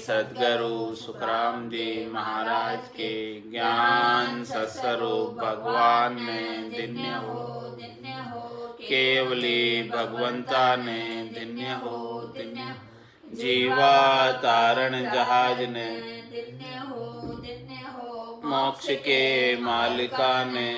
सद्गुरु सुखराम जी महाराज के। ज्ञान सत्स्वरूप भगवान ने धन्य हो, केवली भगवंता ने धन्य हो, जीवा तारण जहाज ने, मोक्ष के मालिका ने,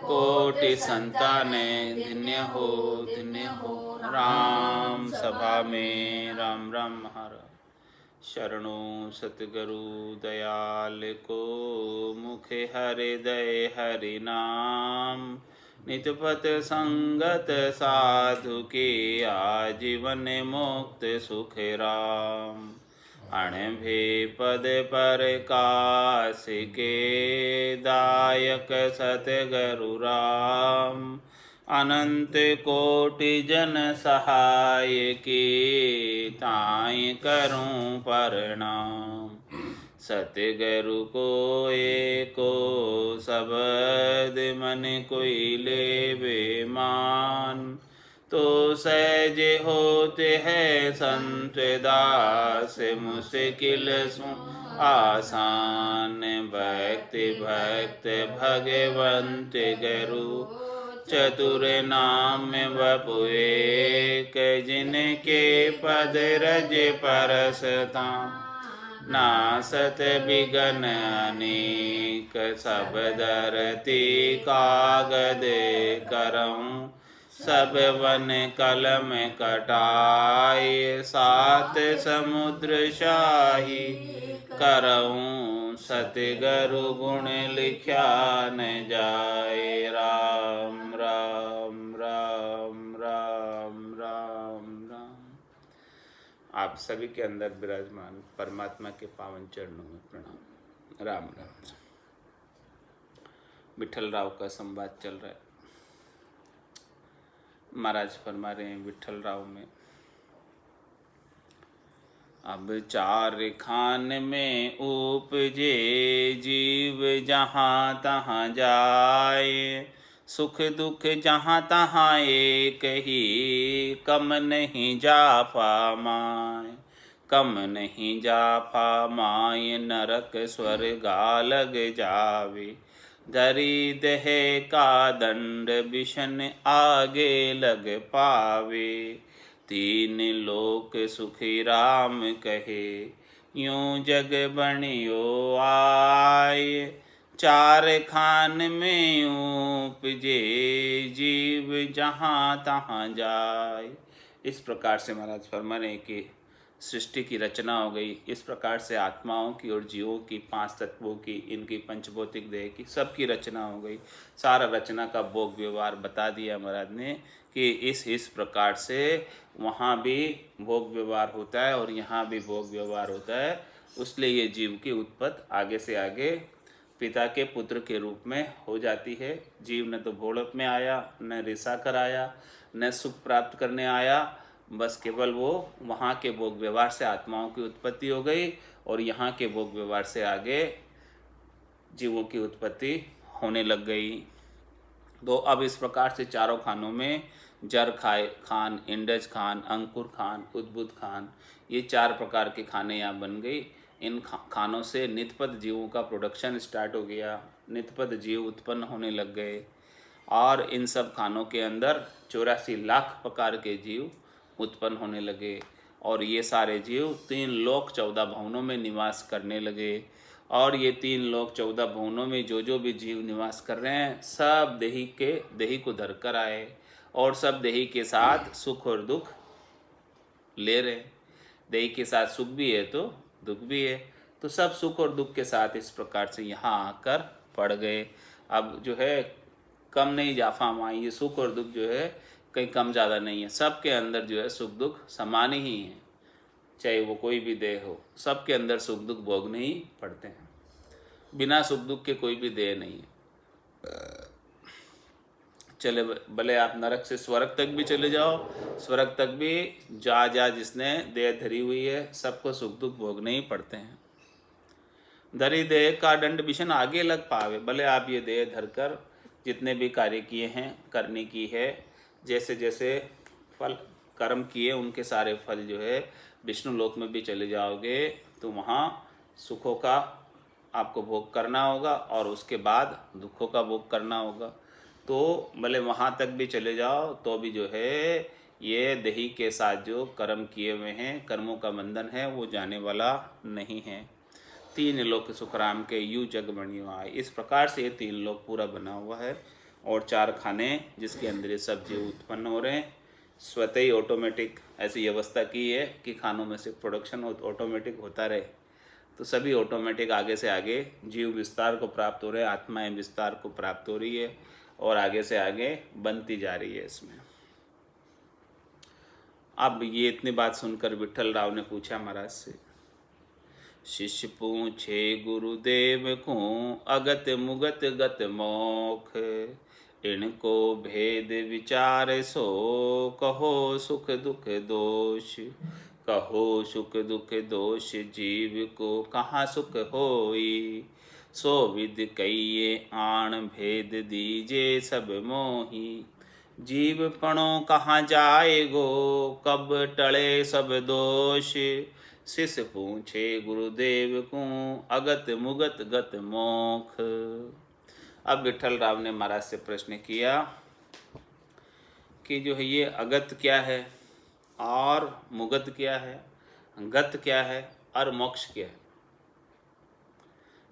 कोटि संताने धन्य हो, धन्य हो। राम सभा में राम राम महाराज। शरणों सतगुरु दयाल को, मुखे हृदय हरि नाम। नितपत संगत साधु के, आजीवन मुक्त सुख राम। अणभे पद पर काश के, दायक सतगुरु राम। अनंत कोटि जन सहाय की, ताई करूं प्रणाम। सतगुरु को एको शब्द मन कोई लेवे मान। तो सहज होते हैं संत दास, मुश्किल सु आसान। भक्ति भक्त भगवंत गुरु, चतुर नाम बपु एक। जिनके पद रज परसता, नासत बिगन अनेक। सब धरती कागद करऊं, सब वन कलम कटाए। सात समुद्र शाही करऊं, सतगुरु गुण लिख्या न जाए। राम राम राम राम राम राम। आप सभी के अंदर विराजमान परमात्मा के पावन चरणों में प्रणाम। राम राम। विठल राव का संवाद चल रहा है। महाराज फरमा रहे हैं विठल राव में, अब चार खान में उपजे जीव, जहाँ तहाँ जाए। सुख दुख जहाँ तहाँ एक ही, कम नहीं जाफा माय। कम नहीं जाफा माय, नरक स्वर्गा लग जावे। धरी देह का दंड, विषन आगे लग पावे। तीन लोक सुखी राम कहे, यूं जग बनियो आए। चार खान में उपजे जीव, जहाँ तहाँ जाए। इस प्रकार से महाराज फरमा रहे कि सृष्टि की रचना हो गई। इस प्रकार से आत्माओं की और जीवों की, पांच तत्वों की, इनकी पंचभौतिक देह की, सबकी रचना हो गई। सारा रचना का भोग व्यवहार बता दिया महाराज ने कि इस प्रकार से वहाँ भी भोग व्यवहार होता है और यहाँ भी भोग व्यवहार होता है। उसलिए ये जीव की उत्पत्ति आगे से आगे पिता के पुत्र के रूप में हो जाती है। जीव न तो भोड़प में आया, न रिसा कर आया, न सुख प्राप्त करने आया। बस केवल वो वहाँ के भोग व्यवहार से आत्माओं की उत्पत्ति हो गई और यहाँ के भोग व्यवहार से आगे जीवों की उत्पत्ति होने लग गई। तो अब इस प्रकार से चारों खानों में जर खान, इंडज खान, अंकुर खान, उद्भुत खान, ये चार प्रकार के खाने यहाँ बन गई। इन खानों से नितपद जीवों का प्रोडक्शन स्टार्ट हो गया। नितपद जीव उत्पन्न होने लग गए और इन सब खानों के अंदर 84 लाख प्रकार के जीव उत्पन्न होने लगे और ये सारे जीव 3 लोक 14 भवनों में निवास करने लगे। और ये 3 लोक 14 भवनों में जो भी जीव निवास कर रहे हैं, सब देही को धर कर आए और सब देही के साथ सुख और दुख ले रहे। देही के साथ सुख भी है तो दुख भी है, तो सब सुख और दुख के साथ इस प्रकार से यहाँ आकर पड़ गए। अब जो है कम नहीं जाफा माई, ये सुख और दुख जो है कहीं कम ज़्यादा नहीं है। सबके अंदर जो है सुख दुख समान ही है, चाहे वो कोई भी देह हो। सबके अंदर सुख दुख भोगने ही पड़ते हैं। बिना सुख दुख के कोई भी देह नहीं है। चले भले आप नरक से स्वर्ग तक भी चले जाओ, स्वर्ग तक भी जा जिसने देह धरी हुई है, सबको सुख दुख भोगने ही पड़ते हैं। धरी देह का दंड विषन आगे लग पावे। भले आप ये देह धरकर जितने भी कार्य किए हैं, करने की है, जैसे जैसे फल कर्म किए उनके सारे फल जो है विष्णु लोक में भी चले जाओगे तो वहाँ सुखों का आपको भोग करना होगा और उसके बाद दुखों का भोग करना होगा। तो भले वहाँ तक भी चले जाओ तो भी जो है ये देही के साथ जो कर्म किए हुए हैं, कर्मों का बंधन है, वो जाने वाला नहीं है। तीन लोक सुखराम के यू जग बनियो आए, इस प्रकार से ये तीन लोक पूरा बना हुआ है। और चार खाने जिसके अंदर ये सब जीव उत्पन्न हो रहे हैं, स्वतः ही ऑटोमेटिक ऐसी व्यवस्था की है कि खानों में से प्रोडक्शन ऑटोमेटिक होता रहे। तो सभी ऑटोमेटिक आगे से आगे जीव विस्तार को प्राप्त हो रहे हैं, आत्माएं विस्तार को प्राप्त हो रही है और आगे से आगे बनती जा रही है इसमें। अब ये इतनी बात सुनकर विठल राव ने पूछा महाराज से, शिष्य पूछे गुरुदेव को अगत मुगत गत मोख, इनको भेद विचार सो कहो सुख दुख दोष, कहो सुख दुख दोष जीव को कहाँ सुख होई, सो विद कहिए आण भेद दीजे सब मोही, जीव पणो कहाँ जाएगो कब टले सब दोष, शिष्य पूछे गुरुदेव को अगत मुगत गत मोख। अब विठल राव ने महाराज से प्रश्न किया कि जो है ये अगत क्या है और मुगत क्या है, गत क्या है और मोक्ष क्या है।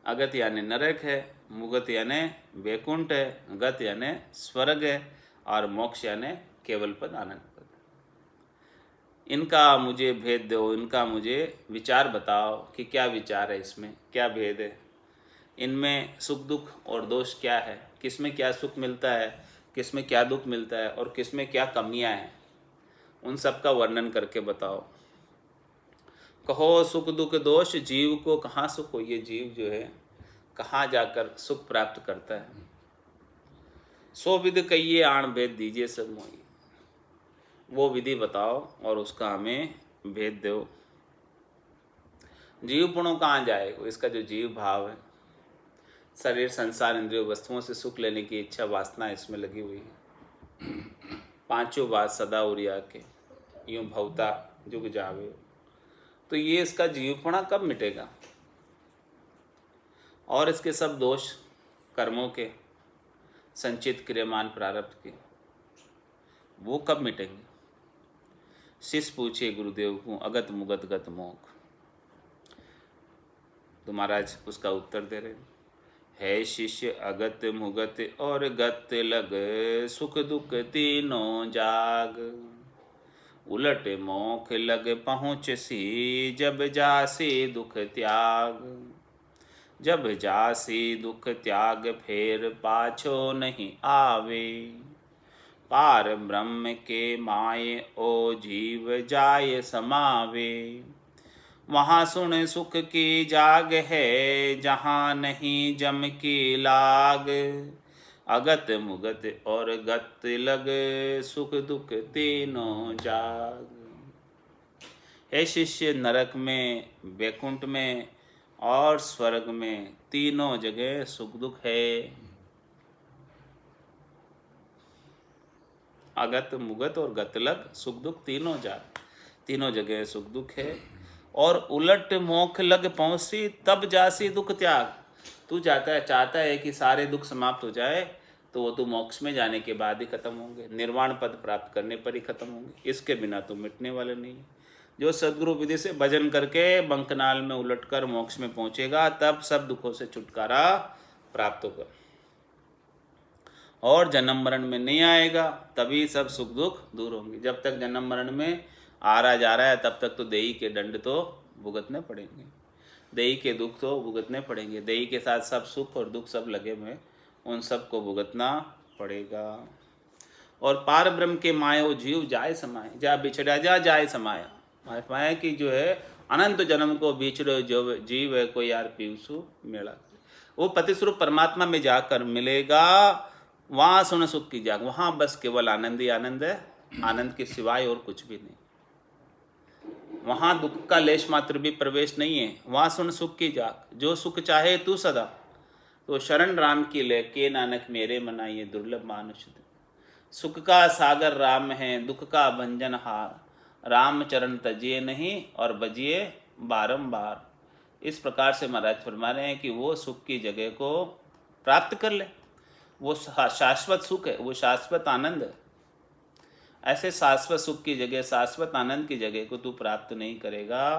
अगत यानी नरक है, मुगत यानी वैकुंठ है, गत यानी स्वर्ग है और मोक्ष यानी केवल पद आनंद पद। इनका मुझे भेद दो, इनका मुझे विचार बताओ कि क्या विचार है, इसमें क्या भेद है, इनमें सुख दुख और दोष क्या है, किसमें क्या सुख मिलता है, किसमें क्या दुख मिलता है और किसमें क्या कमियां हैं, उन सब का वर्णन करके बताओ। कहो सुख दुख दोष जीव को कहाँ सुख हो, ये जीव जो है कहाँ जाकर सुख प्राप्त करता है। सो विधि कहिए आण भेद दीजिए सब मोही, वो विधि बताओ और उसका हमें भेद दो। जीव पुणों कहाँ जाएगा, इसका जो जीव भाव है, शरीर संसार इंद्रियों वस्तुओं से सुख लेने की इच्छा वासना इसमें लगी हुई है। पांचों बात सदा उरिया के यूं भवता जुग जावे, तो ये इसका जीवपणा कब मिटेगा और इसके सब दोष कर्मों के संचित क्रियमान प्रारब्ध के वो कब मिटेंगे। शिष्य पूछे गुरुदेव को अगत मुगत गत मोख, तो महाराज उसका उत्तर दे रहे है, शिष्य अगत मुगत और गत लग सुख दुख तीनों जाग, उलट मोख लग पहुँच सी जब जासी दुख त्याग, जब जासी दुख त्याग फेर पाछो नहीं आवे, पार ब्रह्म के माये ओ जीव जाय समावे, वहाँ सुन सुख की जाग है जहाँ नहीं जम की लाग, अगत मुगत और गत लग सुख दुख तीनों जाग। हे शिष्य, नरक में, वैकुंठ में और स्वर्ग में तीनों जगह सुख दुख है। अगत मुगत और गत लग सुख दुख तीनों जाग, तीनों जगह सुख दुख है। और उलट मोक्ष लग पहुँची तब जासी दुख त्याग, तू चाहता है कि सारे दुख समाप्त हो जाए तो वो तो मोक्ष में जाने के बाद ही खत्म होंगे, निर्वाण पद प्राप्त करने पर ही खत्म होंगे, इसके बिना तो मिटने वाले नहीं। जो सद्गुरु विधि से भजन करके बंकनाल में उलटकर मोक्ष में पहुंचेगा तब सब दुखों से छुटकारा प्राप्त होगा, और जन्म मरण में नहीं आएगा तभी सब सुख दुख दूर होंगे। जब तक जन्म मरण में आ रहा जा रहा है तब तक तो देही के दंड तो भुगतने पड़ेंगे, देही के दुख तो भुगतने पड़ेंगे, देही के साथ सब सुख और दुख सब लगे हुए, उन सब को भुगतना पड़ेगा। और पार ब्रह्म के मायो जीव जाए समाए, जा बिछड़ा जा जाए समाया, माया कि जो है अनंत जन्म को बिछड़े जो जीव है कोई यार पीवसु मेला, वो पति स्वरूप परमात्मा में जाकर मिलेगा, वहाँ सुन सुख की जाग, वहाँ बस केवल आनंद ही आनंद है, आनंद के सिवाय और कुछ भी नहीं। वहाँ दुख का लेश मात्र भी प्रवेश नहीं है, वहाँ सुन सुख की जाग, जो सुख चाहे तू सदा, तो शरण राम की ले के नानक मेरे मना ये दुर्लभ मानुष। सुख का सागर राम है, दुख का भंजनहार। राम चरण तजिए नहीं और बजिए बारंबार। इस प्रकार से महाराज फरमा रहे हैं कि वो सुख की जगह को प्राप्त कर ले। वो शाश्वत सुख है, वो शाश्वत आनंद है। ऐसे शाश्वत सुख की जगह, शाश्वत आनंद की जगह को तू प्राप्त नहीं करेगा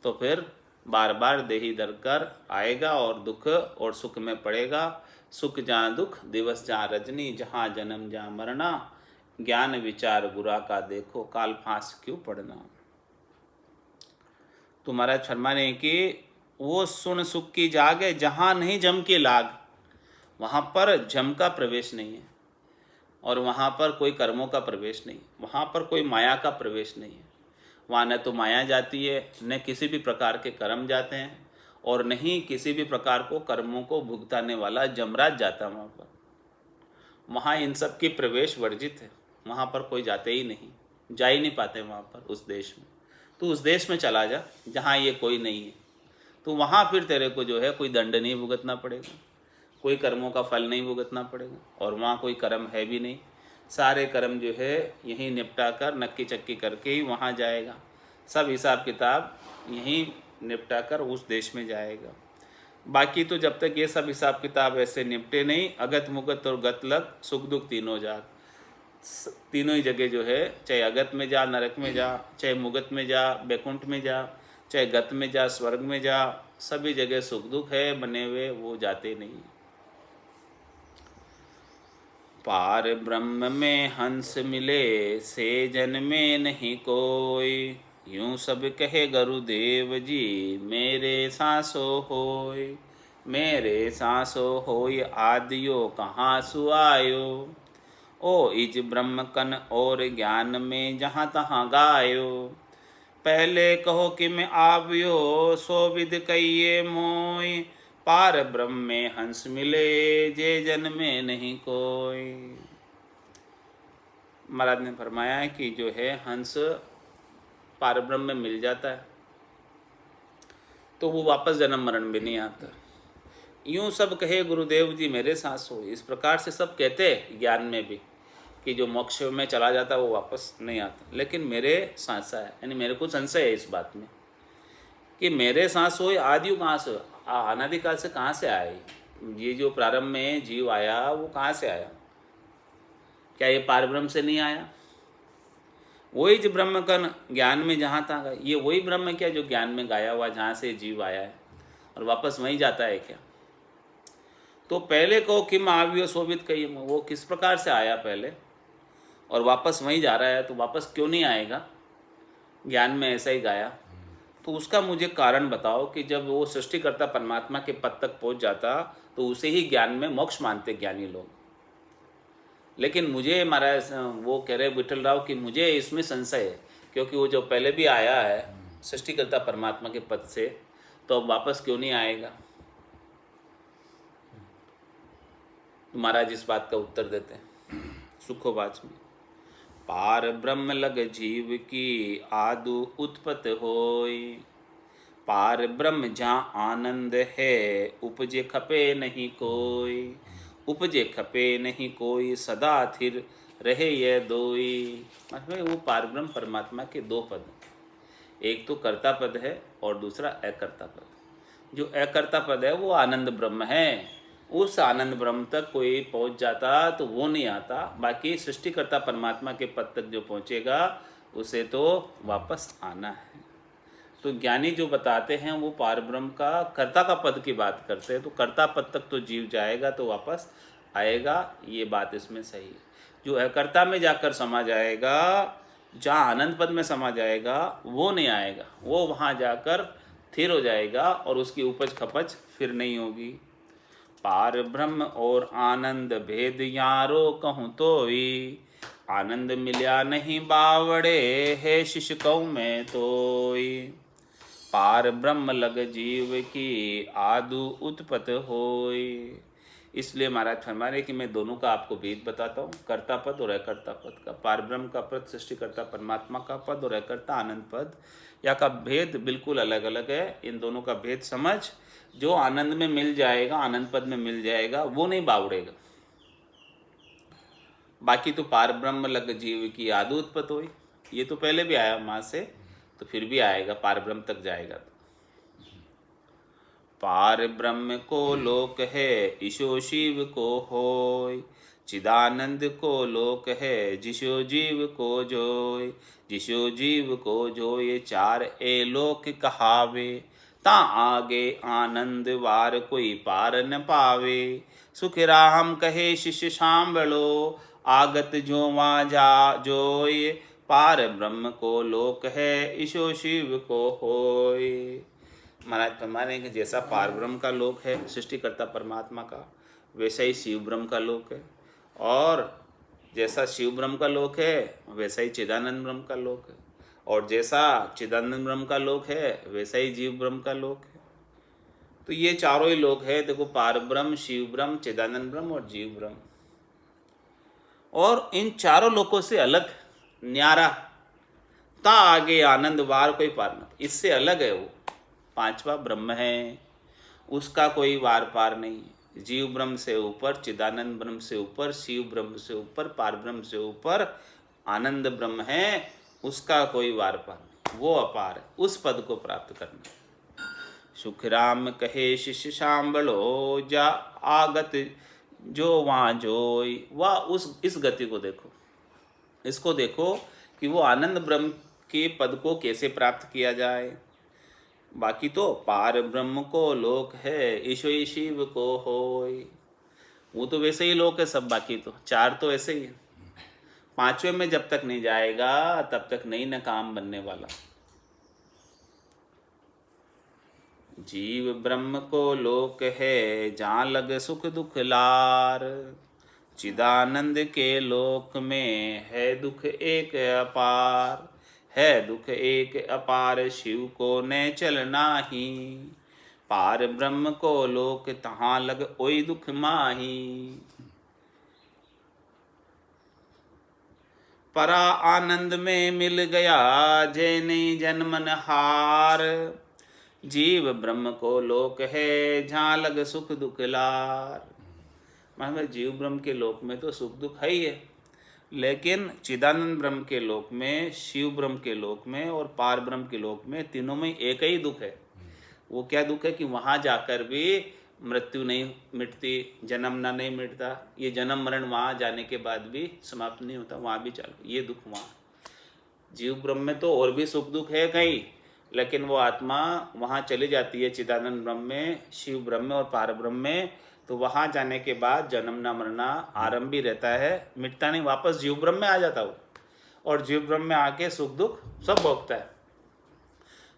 तो फिर बार बार देही धर कर आएगा और दुख और सुख में पड़ेगा। सुख जहाँ दुख, दिवस जहाँ रजनी, जहाँ जन्म जहाँ मरना। ज्ञान विचार गुरा का देखो, काल फांस क्यों पड़ना। तो महाराज फरमा रहे हैं कि वो सुन सुख की जागे, जहाँ नहीं जम की लाग। वहाँ पर जम का प्रवेश नहीं है और वहाँ पर कोई कर्मों का प्रवेश नहीं, वहाँ पर कोई माया का प्रवेश नहीं है। वहाँ न तो माया जाती है, न किसी भी प्रकार के कर्म जाते हैं, और नहीं किसी भी प्रकार को कर्मों को भुगताने वाला जमराज जाता है वहाँ पर। वहाँ इन सब की प्रवेश वर्जित है, वहाँ पर कोई जाते ही नहीं, जा ही नहीं पाते वहाँ पर उस देश में। तो उस देश में चला जा जहाँ ये कोई नहीं है, तो वहाँ फिर तेरे को जो है कोई दंड नहीं भुगतना पड़ेगा, कोई कर्मों का फल नहीं भुगतना पड़ेगा, और वहाँ कोई कर्म है भी नहीं। सारे कर्म जो है यहीं निपटा कर नक्की चक्की करके ही वहाँ जाएगा। सब हिसाब किताब यहीं निपटा कर उस देश में जाएगा। बाकी तो जब तक ये सब हिसाब किताब ऐसे निपटे नहीं, अगत मुगत और गत लग, सुख दुख तीनों जा, तीनों ही जगह जो है, चाहे अगत में जा नरक में जा, चाहे मुगत में जा बैकुंठ में जा, चाहे गत में जा स्वर्ग में जा, सभी जगह सुख दुख है बने हुए, वो जाते नहीं। पार ब्रह्म में हंस मिले, से जन में नहीं कोई। यूं सब कहे गुरुदेव जी, मेरे सांसो होय। मेरे सांसो होय आदियो कहाँ सुआयो। ओ इज ब्रह्म कन और ज्ञान में जहाँ तहाँ गायो। पहले कहो कि मैं आवियो, सो विद कहिए मोय। पार ब्रह्म में हंस मिले, जे जन में नहीं कोई। महाराज ने फरमाया है कि जो है हंस पार ब्रह्म में मिल जाता है तो वो वापस जन्म मरण भी नहीं आता। यूं सब कहे गुरुदेव जी मेरे सांस हो। इस प्रकार से सब कहते हैं ज्ञान में भी कि जो मोक्ष में चला जाता है वो वापस नहीं आता, लेकिन मेरे सांसा है, यानी मेरे को संशय है इस बात में कि मेरे सांस हो आदि कहाँ से, अनादिकाल से कहाँ से आया। ये जो प्रारंभ में जीव आया वो कहाँ से आया, क्या ये पार ब्रह्म से नहीं आया। वही जो ब्रह्म का ज्ञान में जहाँ था, ये वही ब्रह्म क्या जो ज्ञान में गाया हुआ जहाँ से जीव आया है और वापस वहीं जाता है क्या। तो पहले कहो कि महावीर शोभित कही, वो किस प्रकार से आया पहले और वापस वहीं जा रहा है, तो वापस क्यों नहीं आएगा। ज्ञान में ऐसा ही गाया, तो उसका मुझे कारण बताओ कि जब वो सृष्टिकर्ता परमात्मा के पद तक पहुंच जाता तो उसे ही ज्ञान में मोक्ष मानते ज्ञानी लोग। लेकिन मुझे महाराज वो कह रहे विठल राव कि मुझे इसमें संशय है, क्योंकि वो जो पहले भी आया है सृष्टिकर्ता परमात्मा के पद से, तो अब वापस क्यों नहीं आएगा। महाराज इस बात का उत्तर देते हैं सुखोवाच में। पार ब्रह्म लग जीव की आदु उत्पत होय। पार ब्रह्म जहाँ आनंद है, उपजे खपे नहीं कोई। उपजे खपे नहीं कोई, सदा थिर रहे यह दोई। मतलब वो पार ब्रह्म परमात्मा के दो पद, एक तो कर्ता पद है और दूसरा अकर्ता पद। जो अकर्ता पद है वो आनंद ब्रह्म है, उस आनंद ब्रह्म तक कोई पहुंच जाता तो वो नहीं आता। बाकी सृष्टिकर्ता परमात्मा के पद तक जो पहुंचेगा उसे तो वापस आना है। तो ज्ञानी जो बताते हैं वो पार ब्रह्म का कर्ता का पद की बात करते हैं, तो कर्ता पद तक तो जीव जाएगा तो वापस आएगा, ये बात इसमें सही है। जो अकर्ता में जाकर समा जाएगा, जहाँ आनंद पद में समा जाएगा, वो नहीं आएगा, वो वहाँ जाकर स्थिर हो जाएगा और उसकी उपज खपज फिर नहीं होगी। पार ब्रह्म और आनंद भेद यारो कहूँ तो ही। आनंद मिल्या नहीं बावड़े, है शिष्य कहूँ मैं तोई। पार ब्रह्म लग जीव की आदु उत्पत होय। इसलिए महाराज फरमा रहे कि मैं दोनों का आपको भेद बताता हूँ, कर्ता पद और अकर्ता पद का। पार ब्रह्म का पद सृष्टिकर्ता परमात्मा का पद और अकर्ता आनंद पद, या का भेद बिल्कुल अलग अलग है। इन दोनों का भेद समझ, जो आनंद में मिल जाएगा, आनंद पद में मिल जाएगा, वो नहीं बावड़ेगा। बाकी तो पार ब्रह्म लग जीव की आदि उत्पत्ति हुई, ये तो पहले भी आया माँ से, तो फिर भी आएगा, पार ब्रह्म तक जाएगा तो। पार ब्रह्म को लोक है ईशो शिव को होय, चिदानंद को लोक है जिसो जीव को जोय, जिसो जीव को जोय चार ए लोक कहावे, ता आगे आनंद वार कोई पार न पावे, सुख राम कहे शिष्य सांभलो, आगत जो वहाँ जा जोय, पार ब्रह्म को लोक है ईशो शिव को होय। महाराज फरमाने कि जैसा पार ब्रह्म का लोक है सृष्टिकर्ता परमात्मा का, वैसा ही शिव ब्रह्म का लोक है, और जैसा शिव ब्रह्म का लोक है वैसा ही चिदानंद ब्रह्म का लोक है, और जैसा चिदानंद ब्रह्म का लोक है वैसा ही जीव ब्रह्म का लोक है। तो ये चारों ही लोक है, देखो, पार ब्रह्म, शिव ब्रह्म, चिदानंद ब्रह्म और जीव ब्रह्म। और इन चारों लोकों से अलग न्यारा, ता आगे आनंद वार कोई पार न, इससे अलग है वो पांचवा ब्रह्म है, उसका कोई वार पार नहीं है। जीव ब्रह्म से ऊपर, चिदानंद ब्रह्म से ऊपर, शिव ब्रह्म से ऊपर, पार ब्रह्म से ऊपर आनंद ब्रह्म है, उसका कोई वार पार नहीं, वो अपार है, उस पद को प्राप्त करना। सुख राम कहे शिष्य सांभलो, जा आगत जो वहाँ जोय, वह उस इस गति को देखो, इसको देखो कि वो आनंद ब्रह्म के पद को कैसे प्राप्त किया जाए। बाकी तो पार ब्रह्म को लोक है ईशो शिव को होय, वो तो वैसे ही लोक है सब, बाकी तो चार तो ऐसे ही है। पांचवें में जब तक नहीं जाएगा तब तक नहीं न काम बनने वाला। जीव ब्रह्म को लोक है जहाँ लग सुख दुख लार, चिदानंद के लोक में है दुख एक अपार, है दुख एक अपार शिव को न चलना ही, पार ब्रह्म को लोक तहाँ लग ओई दुख माही, परा आनंद में मिल गया जैने जन्मन हार, जीव ब्रह्म को लोक है जहाँ लग सुख दुख लार। मतलब जीव ब्रह्म के लोक में तो सुख दुख है ही है, लेकिन चिदानंद ब्रह्म के लोक में, शिव ब्रह्म के लोक में और पार ब्रह्म के लोक में, तीनों में एक ही दुख है। वो क्या दुख है कि वहाँ जाकर भी मृत्यु नहीं मिटती, जन्मना नहीं मिटता, ये जन्म मरण वहाँ जाने के बाद भी समाप्त नहीं होता, वहाँ भी चालू, ये दुख वहाँ। जीव ब्रह्म में तो और भी सुख दुख है कहीं, लेकिन वो आत्मा वहाँ चली जाती है चिदानंद ब्रह्म में, शिव ब्रह्म में और पार ब्रह्म में, तो वहाँ जाने के बाद जन्मना मरना आरंभ भी रहता है, मिटता नहीं, वापस जीव ब्रह्म में आ जाता वो, और जीव ब्रह्म में आके सुख दुख सब भोगता है।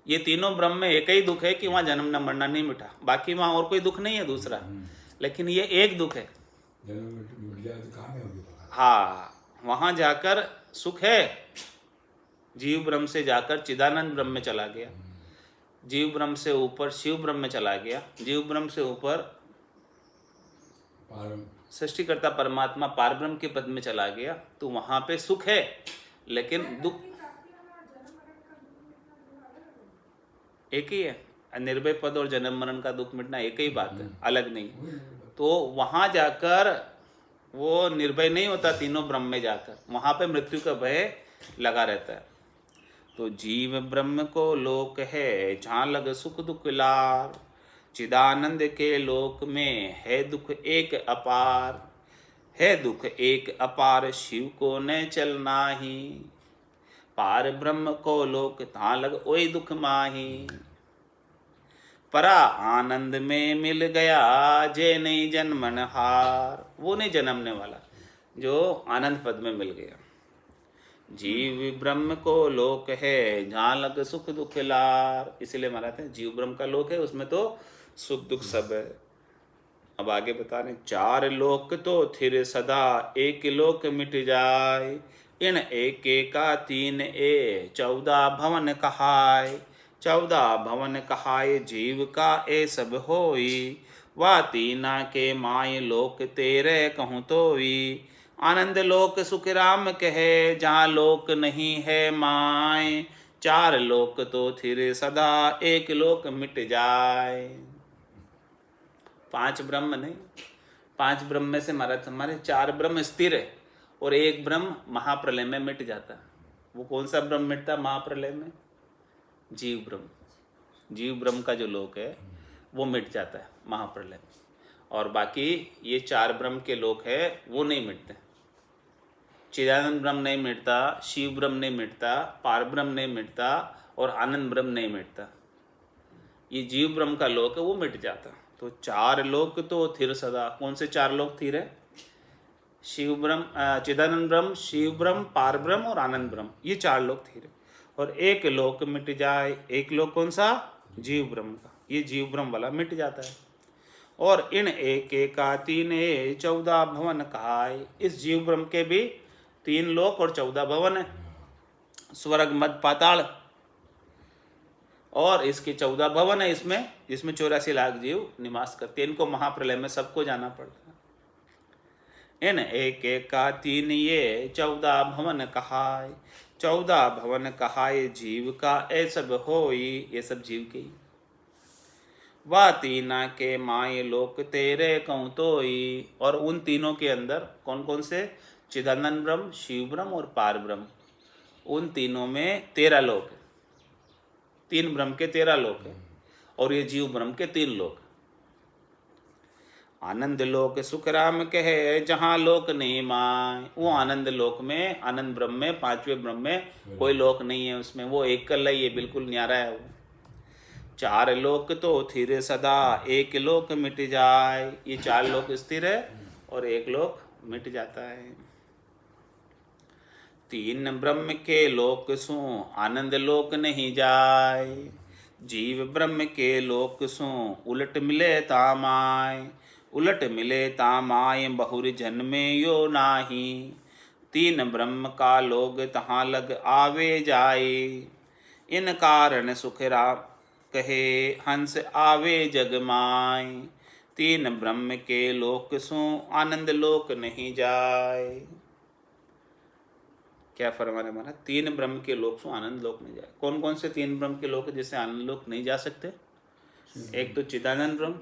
ये तीनों ब्रह्म में एक ही दुख है कि वहाँ जन्मना मरना नहीं मिटा, बाकी वहाँ और कोई दुख नहीं है दूसरा, लेकिन ये एक दुख है। हाँ, वहाँ जाकर सुख है, जीव ब्रह्म से जाकर चिदानंद ब्रह्म में चला गया, जीव ब्रह्म से ऊपर शिव ब्रह्म में चला गया, जीव ब्रह्म से ऊपर सृष्टिकर्ता परमात्मा पार ब्रह्म के पद में चला गया, तो वहां पे सुख है, लेकिन दुख एक ही है। निर्भय पद और जन्म मरण का दुख मिटना एक ही बात है, अलग नहीं। तो वहां जाकर वो निर्भय नहीं होता, तीनों ब्रह्म में जाकर वहां पे मृत्यु का भय लगा रहता है। तो जीव ब्रह्म को लोक है जहाँ लग सुख दुख लार, चिदानंद के लोक में है दुख एक अपार, है दुख एक अपार शिव को न चलना ही, पार ब्रह्म को लोक तहाँ लग ओई दुख माही, परा आनंद में मिल गया जे नहीं जन्मन हार, वो नहीं जन्मने वाला जो आनंद पद में मिल गया। जीव ब्रह्म को लोक है जहाँ लग सुख दुख लार, इसलिए मानते हैं जीव ब्रह्म का लोक है, उसमें तो सुख दुख सब है। अब आगे बता रहे, चार लोक तो थिर सदा एक लोक मिट जाए, इन एक का तीन ए 14 भवन कहाय, 14 भवन कहाय जीव का ए सब होई, वा तीना के माय लोक तेरे कहूँ तोई, आनंद लोक सुख राम कहे जहाँ लोक नहीं है माय, चार लोक तो थिर सदा एक लोक मिट जाए। 5 ब्रह्म नहीं, 5 ब्रह्म में से हमारे 4 ब्रह्म स्थिर है और एक ब्रह्म महाप्रलय में मिट जाता है। वो कौन सा ब्रह्म मिटता है महाप्रलय में? जीव ब्रह्म। जीव ब्रह्म का जो लोक है वो मिट जाता है महाप्रलय में, और बाकी ये 4 ब्रह्म के लोक है वो नहीं मिटते। चिदानंद ब्रह्म नहीं मिटता, शिव ब्रह्म नहीं मिटता, पार ब्रह्म नहीं मिटता, और आनंद ब्रह्म नहीं मिटता। ये जीव ब्रह्म का लोक है वो मिट जाता। तो 4 लोक तो थिर सदा। कौन से 4 लोक थिर है? शिव ब्रह्म, चिदानंद ब्रह्म, शिव ब्रह्म, पार ब्रह्म और आनंद ब्रह्म, ये 4 लोक थिर है। और एक लोक मिट जाए, एक लोक कौन सा? जीव ब्रह्म का। ये जीव ब्रह्म वाला मिट जाता है। और इन एक एका 3 14 भवन कहाय। इस जीव ब्रह्म के भी 3 लोक और 14 भवन है, स्वर्ग मध्य पाताल। और इसके 14 भवन है इसमें, जिसमें 84 लाख जीव निवास करते हैं। इनको महाप्रलय में सबको जाना पड़ता है। इन एक एका 3 ये 14 भवन कहाय। 14 भवन कहाय जीव का, ए सब होई, ये सब जीव के ही। वह तीना के माए लोक तेरे कहूँ तोई। और उन तीनों के अंदर कौन कौन से? चिदानंद ब्रह्म, शिव ब्रह्म और पार ब्रह्म। उन तीनों में 13 लोक है। 3 ब्रह्म के 13 लोक है, और ये जीव ब्रह्म के 3 लोक। आनंद लोक सुख राम कहे, जहाँ लोक नहीं माय। वो आनंद लोक में, आनंद ब्रह्म में, 5वें ब्रह्म में कोई लोक नहीं है उसमें, वो एकल है, ये बिल्कुल न्यारा है वो। 4 लोक तो थिर सदा, एक लोक मिट जाए। ये 4 लोक स्थिर है और एक लोक मिट जाता है। 3 ब्रह्म के लोक सु, आनंद लोक नहीं जाए। जीव ब्रह्म के लोक सु, उलट मिले तामाय। उलट मिले तामाय, बहुर जन्मे यो नाही। 3 ब्रह्म का लोग तहाँ लग आवे जाए। इन कारण सुख राम कहे, हंस आवे जग माय। 3 ब्रह्म के लोक सु, आनंद लोक नहीं जाए। क्या फरमाने माना? 3 ब्रह्म के लोक सु, आनंद लोक नहीं जाए। कौन कौन से 3 ब्रह्म के लोक है जिससे आनंद लोक नहीं जा सकते? एक तो चिदानंद ब्रह्म,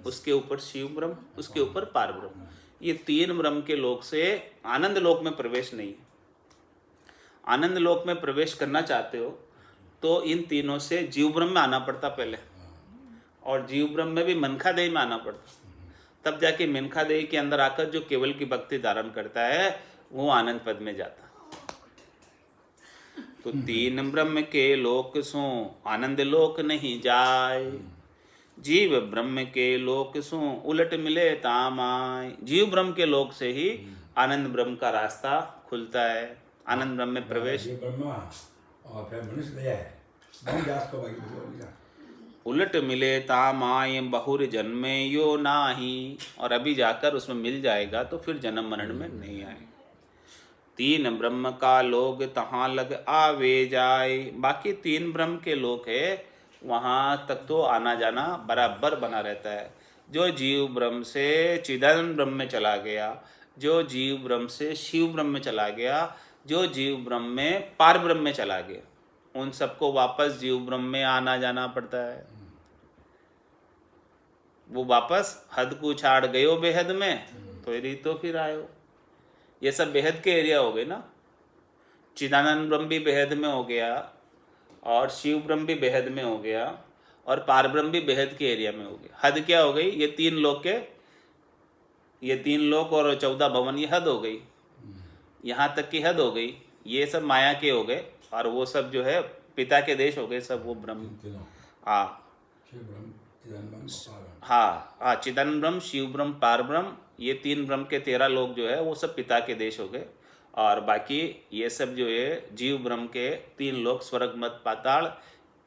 उसके ऊपर शिव ब्रह्म, उसके ऊपर पार ब्रह्म। ये 3 ब्रह्म के लोक से आनंद लोक में प्रवेश नहीं है। आनंद लोक में प्रवेश करना चाहते हो तो इन तीनों से जीव ब्रह्म में आना पड़ता पहले, और जीव ब्रह्म में भी मनखा देही में आना पड़ता, तब जाके मनखा देही के अंदर आकर जो केवल की भक्ति धारण करता है वो आनंद पद में जाता। तो 3 ब्रह्म के लोक सो, आनंद लोक नहीं जाए। जीव ब्रह्म के लोक सो, उलट मिले तामाय। जीव ब्रह्म के लोक से ही आनंद ब्रह्म का रास्ता खुलता है, आनंद ब्रह्म में प्रवेश। और फिर मनुष्य दया है, नहीं जा सकता बाकी। उलट मिले तामाय, बहुर जन्मे यो नाही। और अभी जाकर उसमें मिल जाएगा तो फिर जन्म मरण में नहीं आए। 3 ब्रह्म का लोग तहाँ लग आवे जाए। बाकी 3 ब्रह्म के लोग है, वहाँ तक तो आना जाना बराबर बना रहता है। जो जीव ब्रह्म से चिदानंद ब्रह्म में चला गया, जो जीव ब्रह्म से शिव ब्रह्म में चला गया, जो जीव ब्रह्म में पार ब्रह्म में चला गया, उन सबको वापस जीव ब्रह्म में आना जाना पड़ता है। वो वापस हद को छाड़ गयो बेहद में, तो फिर आयो। ये सब बेहद के एरिया हो गए ना। चिदानंद ब्रह्म भी बेहद में हो गया, और शिव ब्रह्म भी बेहद में हो गया, और पार ब्रह्म भी बेहद के एरिया में हो गया। हद क्या हो गई? ये 3 लोक के, ये 3 लोक और 14 भवन, ये हद हो गई। यहाँ तक की हद हो गई। ये सब माया के हो गए, और वो सब जो है पिता के देश हो गए सब। वो ब्रह्म, हाँ हाँ, चिदानंद ब्रह्म, शिव ब्रह्म, पार ब्रह्म, ये 3 ब्रह्म के 13 लोग जो है वो सब पिता के देश हो गए। और बाकी ये सब जो है जीव ब्रह्म के 3 लोग, स्वर्ग मध्य पाताल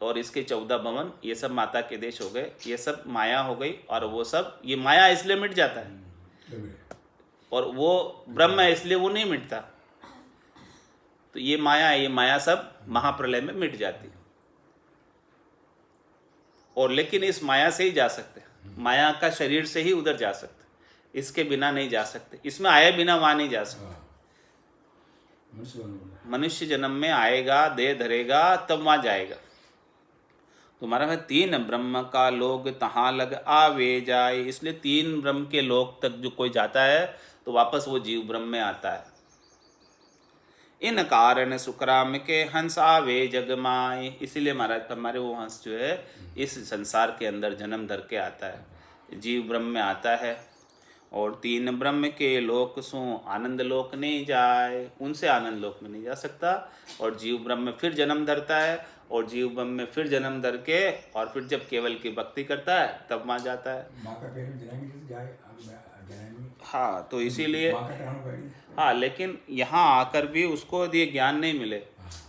और इसके 14 भवन, ये सब माता के देश हो गए। ये सब माया हो गई, और वो सब, ये माया इसलिए मिट जाता है, और वो ब्रह्म है इसलिए वो नहीं मिटता। तो ये माया सब महाप्रलय में मिट जाती है। और लेकिन इस माया से ही जा सकते, माया का शरीर से ही उधर जा सकते, इसके बिना नहीं जा सकते। इसमें आए बिना वहां नहीं जा सकते। मनुष्य जन्म में आएगा, देह धरेगा, तब वहां जाएगा। तुम्हारा है 3 ब्रह्म का लोग तहाँ लग आवे जाए। इसलिए 3 ब्रह्म के लोग तक जो कोई जाता है तो वापस वो जीव ब्रह्म में आता है। इन कारण सुखराम के हंस आवे जग माए। इसीलिए महाराज हमारे वो हंस जो है इस संसार के अंदर जन्म धर के आता है, जीव ब्रह्म में आता है। और तीन ब्रह्म के लोक सो आनंद लोक नहीं जाए, उनसे आनंद लोक में नहीं जा सकता। और जीव ब्रह्म में फिर जन्म धरता है, और जीव ब्रह्म में फिर जन्म धर के और फिर जब केवल की भक्ति करता है तब वहाँ जाता है। माँ का पेट में जनाएंगे जाए जनाएंगे। हाँ, तो इसीलिए माँ का टाण पड़ी। हाँ, लेकिन यहाँ आकर भी उसको ये ज्ञान नहीं मिले।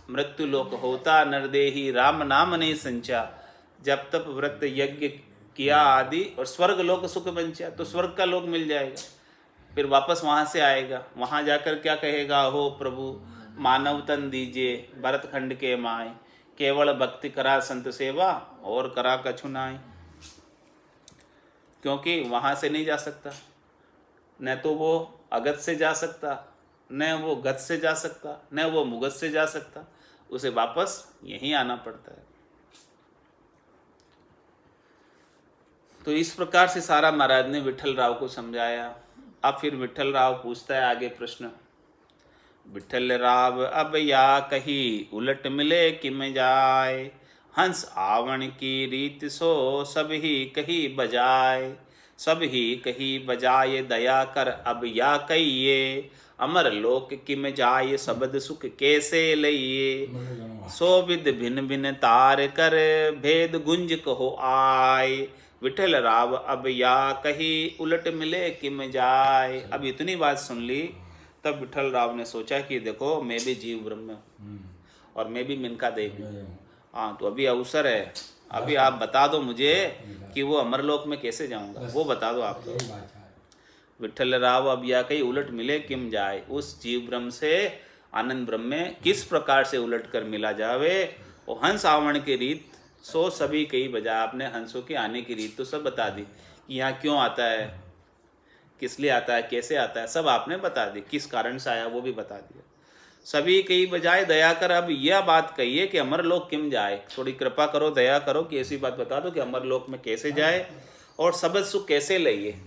मृत्यु लोक होता नरदेही राम नाम नहीं संचा, जब तक व्रत यज्ञ किया आदि और स्वर्ग लोक सुख बंचा, तो स्वर्ग का लोक मिल जाएगा। फिर वापस वहाँ से आएगा, वहाँ जाकर क्या कहेगा, हो प्रभु मानव तन दीजिए भरत खंड के माए, केवल भक्ति करा संत सेवा और करा कछु नाई। क्योंकि वहाँ से नहीं जा सकता, न तो वो अगत से जा सकता, न वो गत से जा सकता, न वो मुगत से जा सकता, उसे वापस यहीं आना पड़ता है। तो इस प्रकार से सारा महाराज ने विठल राव को समझाया। अब फिर विठल राव पूछता है आगे प्रश्न, विठल राव अब या कही उलट मिले किम जाए, हंस आवण की रीत सो सब ही कही बजाए, सब ही कही बजाए दया कर अब या कहिए, अमर लोक किम जाए शब्द सुख कैसे लइए, सो विद भिन्न भिन्न तार कर भेद गुंज कहो आए, विठल राव अब या कही उलट मिले किम जाए। अब इतनी बात सुन ली तब विठल राव ने सोचा कि देखो मैं भी जीव ब्रह्म हूँ और मैं भी मिनका देवी हूँ। हाँ, तो अभी अवसर है, अभी आप बता दो मुझे कि वो अमरलोक में कैसे जाऊंगा, वो बता दो आप तो। विठल राव अब या कहीं उलट मिले किम जाए, उस जीव ब्रह्म से आनंद ब्रह्म में किस प्रकार से उलट कर मिला जावे। वो हंस आवण की रीत सो सभी कई बजा, आपने हंसों के आने की रीत तो सब बता दी कि यहाँ क्यों आता है, किस लिए आता है, कैसे आता है, सब आपने बता दी, किस कारण से आया वो भी बता दिया। सभी कई बजाय दया कर अब यह बात कहिए कि अमरलोक किम जाए, थोड़ी कृपा करो, दया करो कि ऐसी बात बता दो कि अमरलोक में कैसे जाए और शब्द सुख कैसे लइए,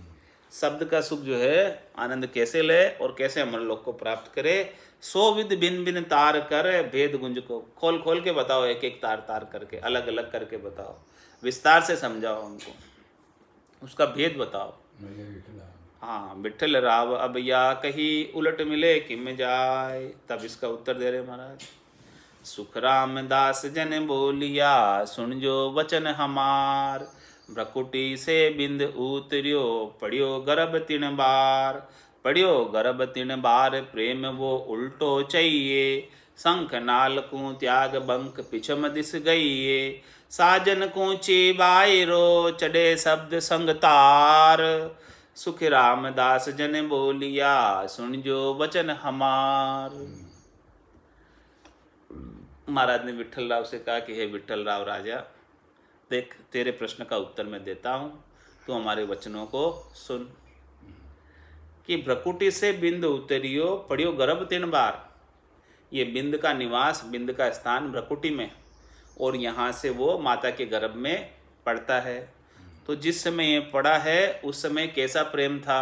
शब्द का सुख जो है आनंद कैसे ले और कैसे अमरलोक को प्राप्त करे। सो विद भिन्न भिन्न तार कर भेद गुंज को खोल खोल के बताओ, एक एक तार तार करके अलग अलग करके बताओ, विस्तार से समझाओ हमको, उसका भेद बताओ। हाँ, विठल राव अब या कही उलट मिले किम जाए। तब इसका उत्तर दे रहे महाराज, सुख राम दास जन बोलिया सुन जो वचन हमार, भ्रकुटी से बिंद उतरियो पढ़ियो गर्भ तीन बार, पढ़ियो गर्भ तीन बार प्रेम वो उल्टो चाहिए, शंख नाल को त्याग बंक पिछम दिस गईये, साजन को चेबायरो चढ़े शब्द संग तार, सुख रामदास जन बोलिया सुन जो वचन हमार। महाराज ने विठल राव से कहा कि हे विठल राव राजा, देख तेरे प्रश्न का उत्तर मैं देता हूँ, तू हमारे वचनों को सुन। कि भ्रकुटी से बिंद उतरियो पढ़ियो गर्भ 3 बार, ये बिंद का निवास, बिंद का स्थान भ्रकुटी में, और यहाँ से वो माता के गर्भ में पड़ता है। तो जिस समय ये पड़ा है उस समय कैसा प्रेम था,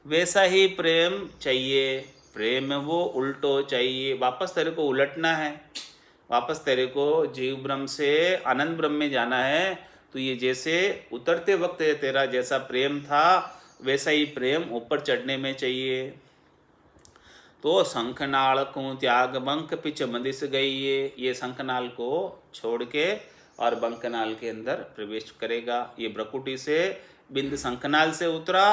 वैसा ही प्रेम चाहिए, प्रेम वो उल्टो चाहिए, वापस तेरे को उलटना है, वापस तेरे को जीव ब्रह्म से आनंद ब्रह्म में जाना है। तो ये जैसे उतरते वक्त तेरा जैसा प्रेम था वैसा ही प्रेम ऊपर चढ़ने में चाहिए। तो शंखनाल को त्याग बंक पिछ मदिस गई, ये शंखनाल को छोड़ के और बंकनाल के अंदर प्रवेश करेगा। ये भ्रकुटी से बिंद शंखनाल से उतरा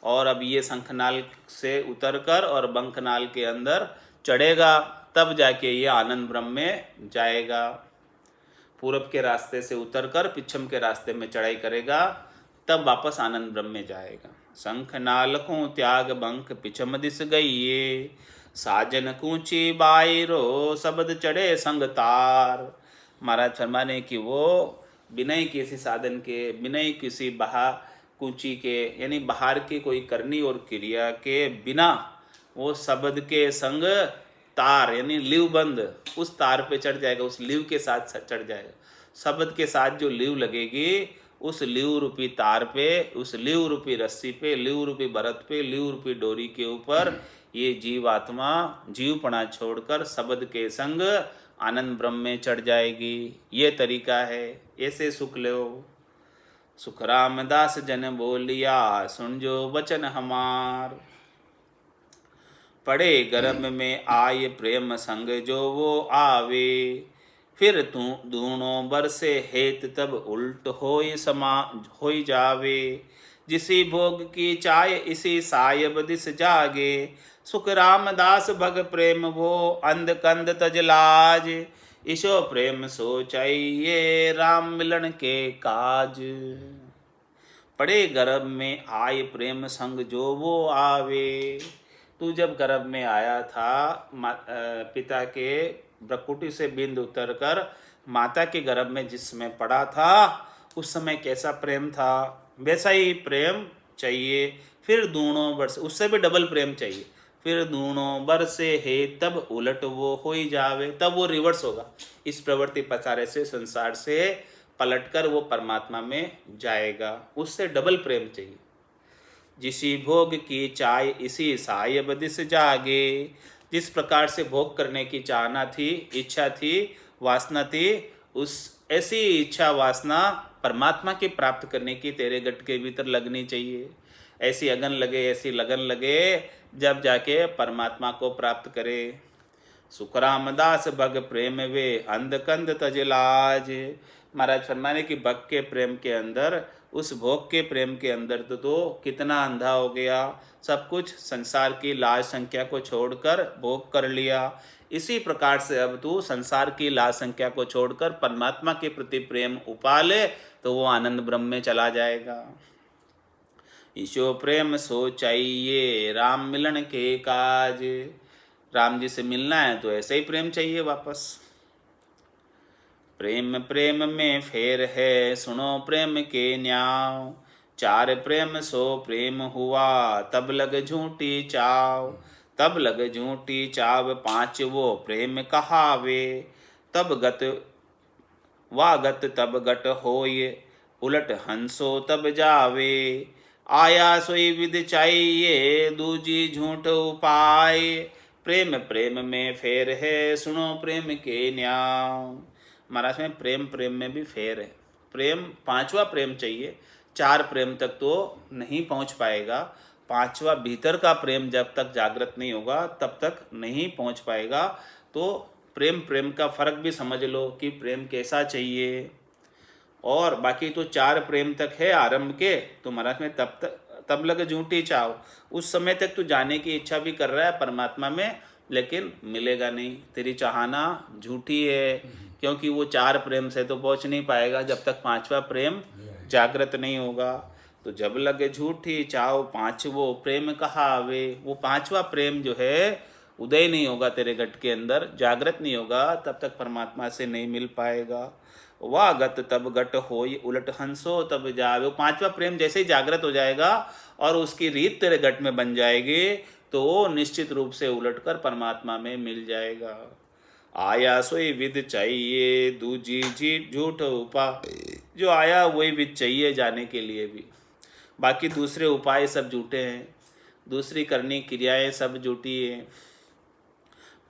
और अब ये शंखनाल से उतरकर और बंकनाल के अंदर चढ़ेगा, तब जाके ये आनंद ब्रह्म में जाएगा। पूरब के रास्ते से उतरकर पिछम के रास्ते में चढ़ाई करेगा, तब वापस आनंद ब्रह्म में जाएगा। शंखनाल को त्याग बंक पिछम दिस गई, साजन कूची बायरो शब्द चढ़े संग तार। महाराज फरमाने कि वो बिना ही किसी साधन के, बिना ही किसी बहा कूची के, यानी बाहर की कोई करनी और क्रिया के बिना वो शब्द के संग तार यानी लिव बंद, उस तार पे चढ़ जाएगा, उस लिव के साथ चढ़ जाएगा। शब्द के साथ जो लिव लगेगी उस लिव रूपी तार पे, उस लिव रूपी रस्सी पे, लिव रूपी भरत पे, लिव रूपी डोरी के ऊपर ये जीवात्मा जीवपना छोड़कर शब्द के संग आनंद ब्रह्म में चढ़ जाएगी। ये तरीका है, ऐसे सुख लो। सुख रामदास जन बोलिया, सुन जो वचन हमार। पड़े गर्भ में आय प्रेम संग जो वो आवे, फिर तू दूनों बरसे हेत तब उल्ट होई जावे। जिसी भोग की चाय इसी सायब दिस जागे, सुख रामदास भग प्रेम वो अंध कंद तज लाज। ईशो प्रेम सो चाहिए राम मिलन के काज। पड़े गर्भ में आय प्रेम संग जो वो आवे। तू जब गर्भ में आया था, पिता के भ्रकुटी से बिंद उतर कर माता के गर्भ में जिस समय पड़ा था, उस समय कैसा प्रेम था, वैसा ही प्रेम चाहिए। फिर दूनों बरसे, उससे भी डबल प्रेम चाहिए। फिर दूनों बरसे है तब उलट वो हो ही जावे, तब वो रिवर्स होगा। इस प्रवृत्ति पसारे से, संसार से पलटकर वो परमात्मा में जाएगा। उससे डबल प्रेम चाहिए। जिसी भोग की चाय इसी सायब दिस जागे। जिस प्रकार से भोग करने की चाहना थी, इच्छा थी, वासना थी, उस ऐसी इच्छा वासना परमात्मा की प्राप्त करने की तेरे गट के भीतर लगनी चाहिए। ऐसी अगन लगे, ऐसी लगन लगे, जब जाके परमात्मा को प्राप्त करे। सुख रामदास भग प्रेम वे अंधकंद तजलाज। महाराज फरमाने की भक्त के प्रेम के अंदर, उस भोग के प्रेम के अंदर तो कितना अंधा हो गया। सब कुछ संसार की लाज संख्या को छोड़कर भोग कर लिया। इसी प्रकार से अब तू संसार की लाज संख्या को छोड़कर परमात्मा के प्रति प्रेम उपा ले, तो वो आनंद ब्रह्म में चला जाएगा। ईशो प्रेम सो चाहिए राम मिलन के काज। राम जी से मिलना है तो ऐसे ही प्रेम चाहिए वापस। प्रेम प्रेम में फेर है, सुनो प्रेम के न्याव। चार प्रेम सो प्रेम हुआ, तब लग झूठी चाव। तब लग झूठी चाव, पांच वो प्रेम कहावे। तब गत वागत तब गट होय, उलट हंसो तब जावे। आया सोई विधि चाहिए, दूजी झूठ उपाय। प्रेम प्रेम में फेर है, सुनो प्रेम के न्याव। महाराज में प्रेम प्रेम में भी फेर है। प्रेम, पांचवा प्रेम चाहिए। चार प्रेम तक तो नहीं पहुंच पाएगा। पांचवा भीतर का प्रेम जब तक जागृत नहीं होगा तब तक नहीं पहुंच पाएगा। तो प्रेम प्रेम का फर्क भी समझ लो कि प्रेम कैसा चाहिए। और बाकी तो चार प्रेम तक है आरंभ के, तो महाराज में तब लग झूठी चाव। उस समय तक तू जाने की इच्छा भी कर रहा है परमात्मा में, लेकिन मिलेगा नहीं। तेरी चाहना झूठी है, क्योंकि वो चार प्रेम से तो पहुंच नहीं पाएगा जब तक पांचवा प्रेम जागृत नहीं होगा। तो जब लगे झूठी चाव, पांचवो प्रेम कहावे। वो पांचवा प्रेम जो है उदय नहीं होगा तेरे घट के अंदर, जागृत नहीं होगा, तब तक परमात्मा से नहीं मिल पाएगा। वाह गत तब गट होय, उलट हंसो तब जावे। वो पांचवा प्रेम जैसे ही जागृत हो जाएगा और उसकी रीत तेरे घट में बन जाएगी, तो वो निश्चित रूप से उलटकर परमात्मा में मिल जाएगा। आया सोई विध चाहिए, दूजी जी झूठ उपाय। जो आया वही विध चाहिए जाने के लिए भी, बाकी दूसरे उपाय सब झूठे हैं, दूसरी करनी क्रियाएं सब झूठी हैं।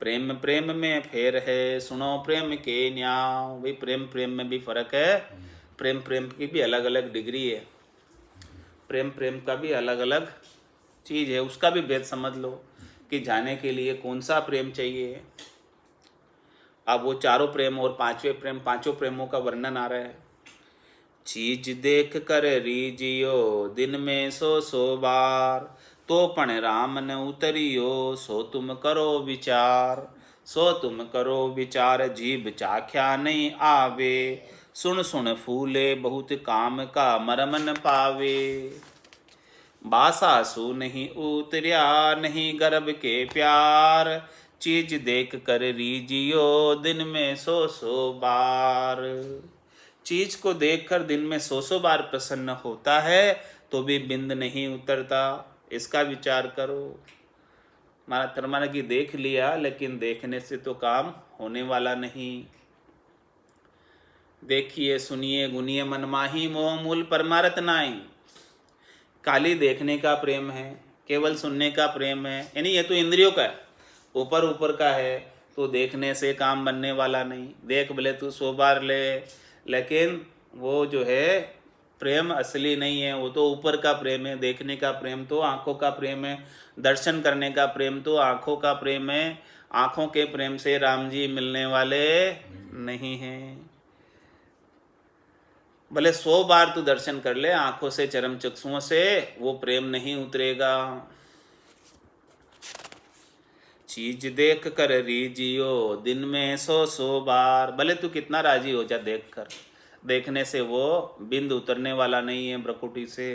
प्रेम प्रेम में फेर है, सुनो प्रेम के न्याव। भाई प्रेम प्रेम में भी फर्क है। प्रेम प्रेम की भी अलग अलग डिग्री है। प्रेम प्रेम का भी अलग अलग चीज़ है, उसका भी भेद समझ लो कि जाने के लिए कौन सा प्रेम चाहिए। अब वो चारों प्रेम और पांचवें प्रेम, पांचों प्रेमों का वर्णन आ रहा है। चीज देख कर रीजियो, दिन में सो बार। तो पण राम न उतरियो, सो तुम करो विचार। सो तुम करो विचार, जीभ चाख्या नहीं आवे। सुन सुन फूले बहुत काम का, मरम न पावे। बासा सु नहीं उतरिया, नहीं गर्भ के प्यार। चीज देख कर रीजियो, दिन में सो बार। चीज को देखकर दिन में सौ बार प्रसन्न होता है तो भी बिंद नहीं उतरता। इसका विचार करो। माना तरमाना की देख लिया, लेकिन देखने से तो काम होने वाला नहीं। देखिए सुनिए गुनिए मन माही, मोह मूल परमारथ नाई। काली देखने का प्रेम है, केवल सुनने का प्रेम है, यानी ये तो इंद्रियों का है, ऊपर ऊपर का है, तो देखने से काम बनने वाला नहीं। देख भले तू 100 बार ले, लेकिन वो जो है प्रेम असली नहीं है, वो तो ऊपर का प्रेम है। देखने का प्रेम तो आंखों का प्रेम है, दर्शन करने का प्रेम तो आंखों का प्रेम है। आंखों के प्रेम से राम जी मिलने वाले नहीं हैं। भले 100 बार तू दर्शन कर ले आंखों से, चरम चक्षुओं से, वो प्रेम नहीं उतरेगा। चीज देख कर रीजियो दिन में 100 बार, भले तू कितना राजी हो जा देख कर, देखने से वो बिंद उतरने वाला नहीं है ब्रकुटी से।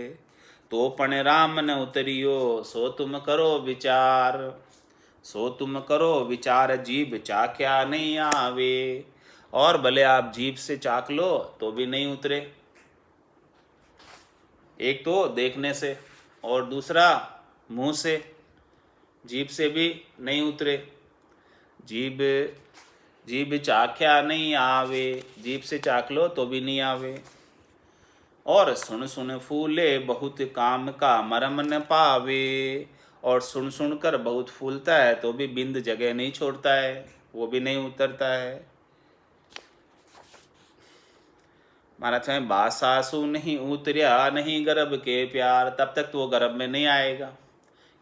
तो पण राम न उतरियो सो तुम करो विचार, सो तुम करो विचार जीभ चाख्या नहीं आवे। और भले आप जीभ से चाख लो तो भी नहीं उतरे, एक तो देखने से और दूसरा मुंह से, जीभ से भी नहीं उतरे। जीभ जीभ चाख्या नहीं आवे, जीभ से चाख लो तो भी नहीं आवे। और सुन सुन फूले बहुत काम का मरम न पावे, और सुन सुन कर बहुत फूलता है तो भी बिंद जगह नहीं छोड़ता है, वो भी नहीं उतरता है। महाराज में बासासु नहीं उतरिया नहीं गर्भ के प्यार, तब तक तो वो गर्भ में नहीं आएगा।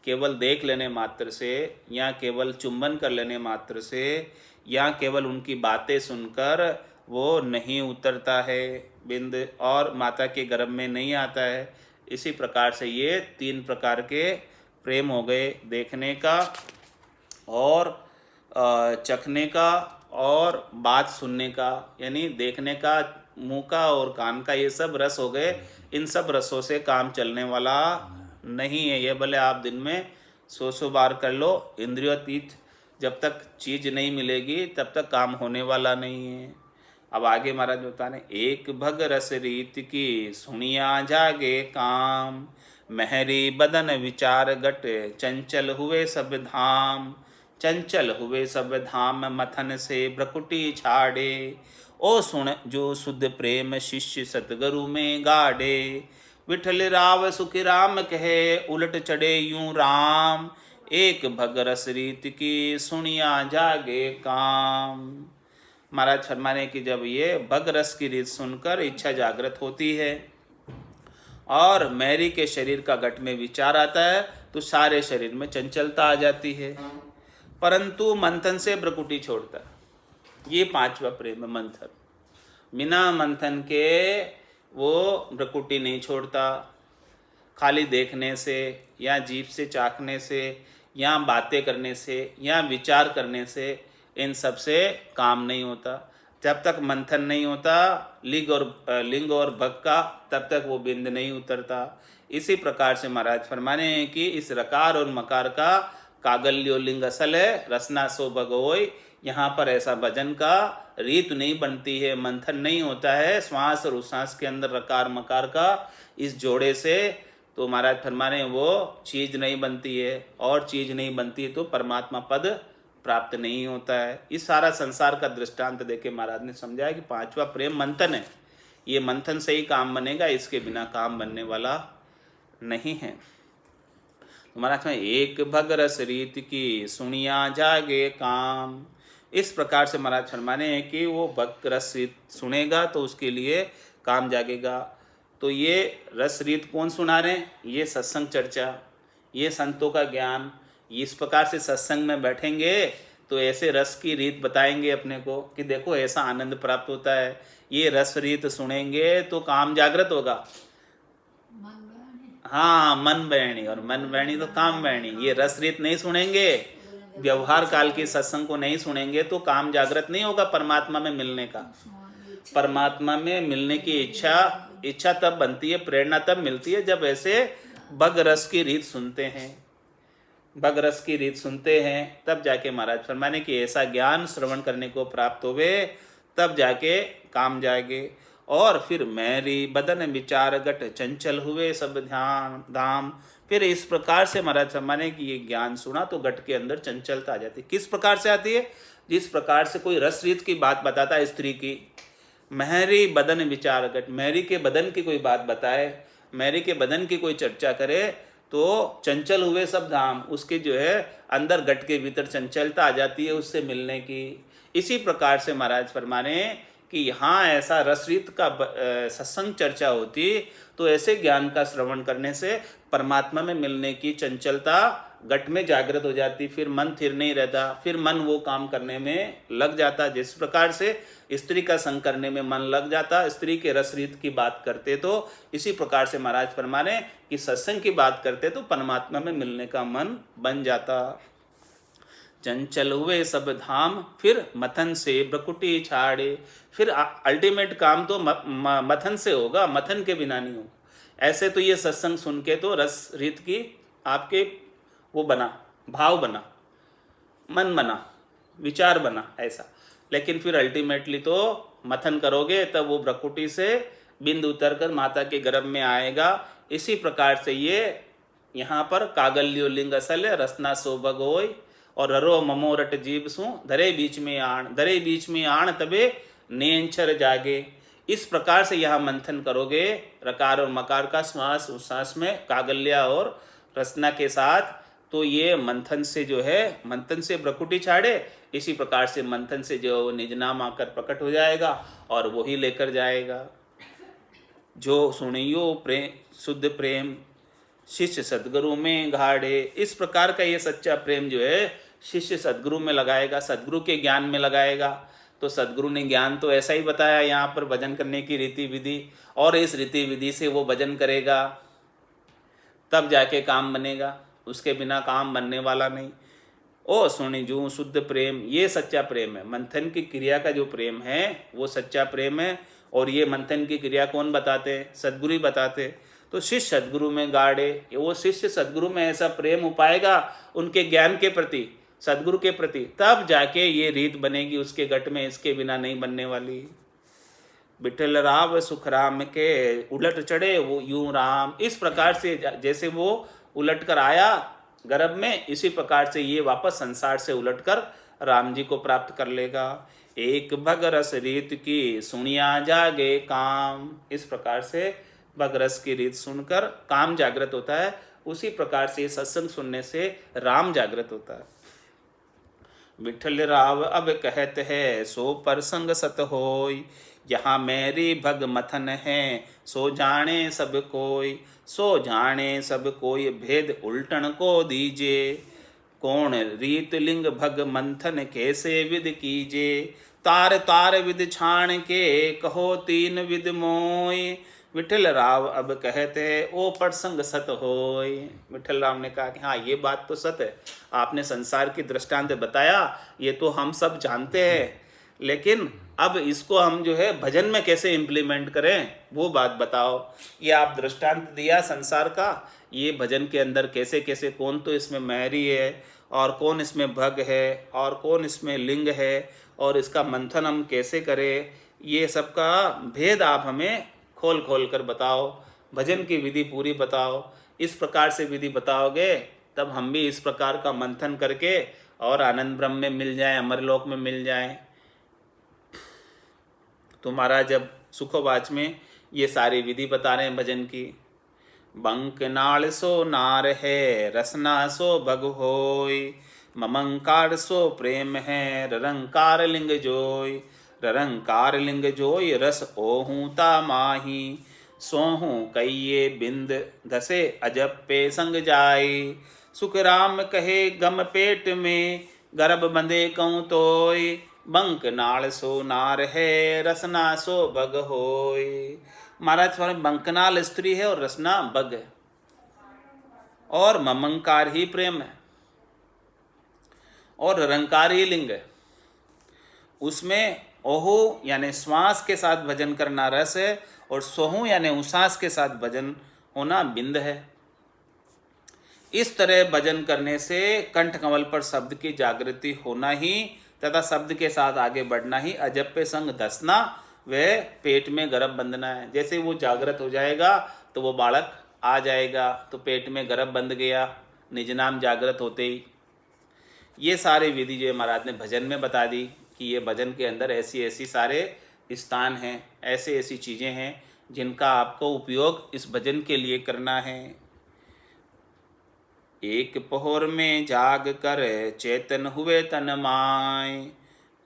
केवल देख लेने मात्र से, या केवल चुंबन कर लेने मात्र से, या केवल उनकी बातें सुनकर वो नहीं उतरता है बिंद, और माता के गर्भ में नहीं आता है। इसी प्रकार से ये 3 प्रकार के प्रेम हो गए, देखने का और चखने का और बात सुनने का, यानी देखने का, मुंह का और कान का, ये सब रस हो गए। इन सब रसों से काम चलने वाला नहीं है। ये भले आप दिन में 100 बार कर लो, इंद्रियोतीत जब तक चीज नहीं मिलेगी तब तक काम होने वाला नहीं है। अब आगे महाराज बता रहे, एक भग रस रीत की सुनिया जागे काम, महरी बदन विचार गट चंचल हुए सब धाम, चंचल हुए सब धाम मथन से ब्रकुटी छाड़े। ओ सुन जो शुद्ध प्रेम शिष्य सतगुरु में गाड़े, विठल राव सुखी राम कहे उलट चढ़े यूं राम, एक भग रस रीत की सुनिया जागे काम। महाराज फरमाने की जब ये भग रस की रीत सुनकर इच्छा जागृत होती है और मैरी के शरीर का गट में विचार आता है तो सारे शरीर में चंचलता आ जाती है, परंतु मंथन से ब्रकुटी छोड़ता है। ये 5वां प्रेम है मंथन। बिना मंथन के वो ब्रकुटी नहीं छोड़ता। खाली देखने से या जीभ से चाखने से या बातें करने से या विचार करने से इन सब से काम नहीं होता। जब तक मंथन नहीं होता लिंग और भग का, तब तक वो बिंद नहीं उतरता। इसी प्रकार से महाराज फरमाने हैं कि इस रकार और मकार का कागल्यो लिंग असल है, रसना सो भगोय। यहाँ पर ऐसा भजन का रीत नहीं बनती है, मंथन नहीं होता है श्वास और उश्वास के अंदर रकार मकार का इस जोड़े से, तो महाराज फरमाने वो चीज नहीं बनती है, और चीज नहीं बनती है तो परमात्मा पद प्राप्त नहीं होता है। इस सारा संसार का दृष्टांत देके महाराज ने समझाया कि 5वां प्रेम मंथन है। ये मंथन से ही काम बनेगा, इसके बिना काम बनने वाला नहीं है। तो महाराज में एक भग रस रीत की सुनिया जागे काम, इस प्रकार से महाराज फरमाने हैं कि वो भग रस रीत सुनेगा तो उसके लिए काम जागेगा। तो ये रस रीत कौन सुना रहे हैं? ये सत्संग चर्चा, ये संतों का ज्ञान। इस प्रकार से सत्संग में बैठेंगे तो ऐसे रस की रीत बताएंगे अपने को कि देखो ऐसा आनंद प्राप्त होता है। ये रस रीत सुनेंगे तो काम जागृत होगा। हाँ, मन बैणी, और मन बैणी तो काम बैणी। ये रस रीत नहीं सुनेंगे, व्यवहार काल के सत्संग को नहीं सुनेंगे तो काम जागृत नहीं होगा परमात्मा में मिलने का। परमात्मा में मिलने की इच्छा तब बनती है, प्रेरणा तब मिलती है जब ऐसे भग रस की रीत सुनते हैं। भग रस की रीत सुनते हैं तब जाके महाराज फरमाने कि ऐसा ज्ञान श्रवण करने को प्राप्त होवे, तब जाके काम जाएगे। और फिर मैरी बदन विचार गट चंचल हुए सब ध्यान धाम। फिर इस प्रकार से महाराज फरमाने कि ये ज्ञान सुना तो गट के अंदर चंचलता आ जाती है। किस प्रकार से आती है? जिस प्रकार से कोई रस रीत की बात बताता है स्त्री की, महरी बदन विचार गट, महरी के बदन की कोई बात बताए, महरी के बदन की कोई चर्चा करे, तो चंचल हुए सब धाम, उसके जो है अंदर गट के भीतर चंचलता आ जाती है उससे मिलने की। इसी प्रकार से महाराज फरमा रहे हैं कि यहाँ ऐसा रसरीत का सत्संग चर्चा होती, तो ऐसे ज्ञान का श्रवण करने से परमात्मा में मिलने की चंचलता गट में जागृत हो जाती, फिर मन थिर नहीं रहता, फिर मन वो काम करने में लग जाता। जिस प्रकार से स्त्री का संग करने में मन लग जाता, स्त्री के रसरीत की बात करते, तो इसी प्रकार से महाराज फरमा रहे कि सत्संग की बात करते तो परमात्मा में मिलने का मन बन जाता। चंचल हुए सब धाम, फिर मथन से ब्रकुटी छाड़े। फिर अल्टीमेट काम तो मथन से होगा, मथन के बिना नहीं होगा। ऐसे तो ये सत्संग सुन के तो रस रीत की आपके वो बना, भाव बना, मन बना, विचार बना ऐसा, लेकिन फिर अल्टीमेटली तो मथन करोगे तब वो ब्रकुटी से बिंद उतर कर माता के गर्भ में आएगा। इसी प्रकार से ये यहाँ पर कागल्यो लिंग असल रसना सोभग होय और ररो ममोरट जीव सु धरे बीच में आण तबे नेंचर जागे। इस प्रकार से यहाँ मंथन करोगे, रकार और मकार का श्वास उश्वास में कागल्या और रसना के साथ, तो ये मंथन से जो है, मंथन से ब्रकुटी छाड़े, इसी प्रकार से मंथन से जो निज नाम आकर प्रकट हो जाएगा और वही लेकर जाएगा। जो सुनियो प्रेम शुद्ध प्रेम शिष्य सदगुरु में गाढ़े। इस प्रकार का ये सच्चा प्रेम जो है शिष्य सदगुरु में लगाएगा, सदगुरु के ज्ञान में लगाएगा। तो सदगुरु ने ज्ञान तो ऐसा ही बताया यहाँ पर भजन करने की रीति विधि, और इस रीति विधि से वो भजन करेगा तब जाके काम बनेगा, उसके बिना काम बनने वाला नहीं। ओ सुनी जो शुद्ध प्रेम, ये सच्चा प्रेम है। मंथन की क्रिया का जो प्रेम है वो सच्चा प्रेम है। और ये मंथन की क्रिया कौन बताते? सदगुरु ही बताते। तो शिष्य सदगुरु में गाढ़े, वो शिष्य सदगुरु में ऐसा प्रेम उपाएगा उनके ज्ञान के प्रति, सदगुरु के प्रति, तब जाके ये रीत बनेगी उसके गट में, इसके बिना नहीं बनने वाली। बिठल राव सुख राम के उलट चढ़े वो यूं राम। इस प्रकार से जैसे वो उलट कर आया गर्भ में, इसी प्रकार से ये वापस संसार से उलट कर राम जी को प्राप्त कर लेगा। एक भगरस रीत की सुनिया जागे काम। इस प्रकार से भगरस की रीत सुनकर काम जागृत होता है, उसी प्रकार से सत्संग सुनने से राम जागृत होता है। विठल राव अब कहत है सो परसंग सत होय, यहाँ मेरी भग मथन है सो जाने सब कोई। सो जाने सब कोई भेद उल्टन को दीजे, कौन रीत लिंग भग मंथन कैसे विद कीजे। तार तार विद छाण के कहो तीन विद मोय, विठल राव अब कहते ओ प्रसंग सत होय। विठल राव ने कहा कि हाँ ये बात तो सत है, आपने संसार की दृष्टांत बताया, ये तो हम सब जानते हैं, लेकिन अब इसको हम जो है भजन में कैसे इम्प्लीमेंट करें वो बात बताओ। ये आप दृष्टांत दिया संसार का, ये भजन के अंदर कैसे कैसे, कौन तो इसमें मैरी है और कौन इसमें भग है और कौन इसमें लिंग है, और इसका मंथन हम कैसे करें, ये सब का भेद आप हमें खोल खोल कर बताओ, भजन की विधि पूरी बताओ। इस प्रकार से विधि बताओगे तब हम भी इस प्रकार का मंथन करके और आनंद ब्रह्म में मिल जाएं, अमरलोक में मिल जाएं। तो महाराज जब सुखवाच में ये सारी विधि बता रहे हैं भजन की। बंक नाल सो नार है रसना सो भग होय, ममंकार सो प्रेम है ररंकार लिंग जोय। ररंकार लिंग जोय रस ओहूता माही, सोहू कइये बिंद धसे अजब पे संग जाय। सुख राम कहे गम पेट में गर्भ बंधे कहूँ तोय, बंक नाल सो नार है रसना सो बग होय। महाराज स्वामी बंकनाल स्त्री है और रसना बग है, और ममंकार ही प्रेम है, और रंकार ही लिंग है। उसमें ओहु यानी श्वास के साथ भजन करना रस है, और सोहू यानी उसास के साथ भजन होना बिंद है। इस तरह भजन करने से कंठ कमल पर शब्द की जागृति होना ही तथा शब्द के साथ आगे बढ़ना ही अजब पे संग धसना व पेट में गर्भ बंधना है। जैसे वो जागृत हो जाएगा तो वो बालक आ जाएगा, तो पेट में गर्भ बंध गया निज नाम जागृत होते ही। ये सारे विधि जो महाराज ने भजन में बता दी कि ये भजन के अंदर ऐसी ऐसी सारे स्थान हैं, ऐसे ऐसी चीज़ें हैं जिनका आपको उपयोग इस भजन के लिए करना है। एक पहर में जाग कर चेतन हुए तन माय,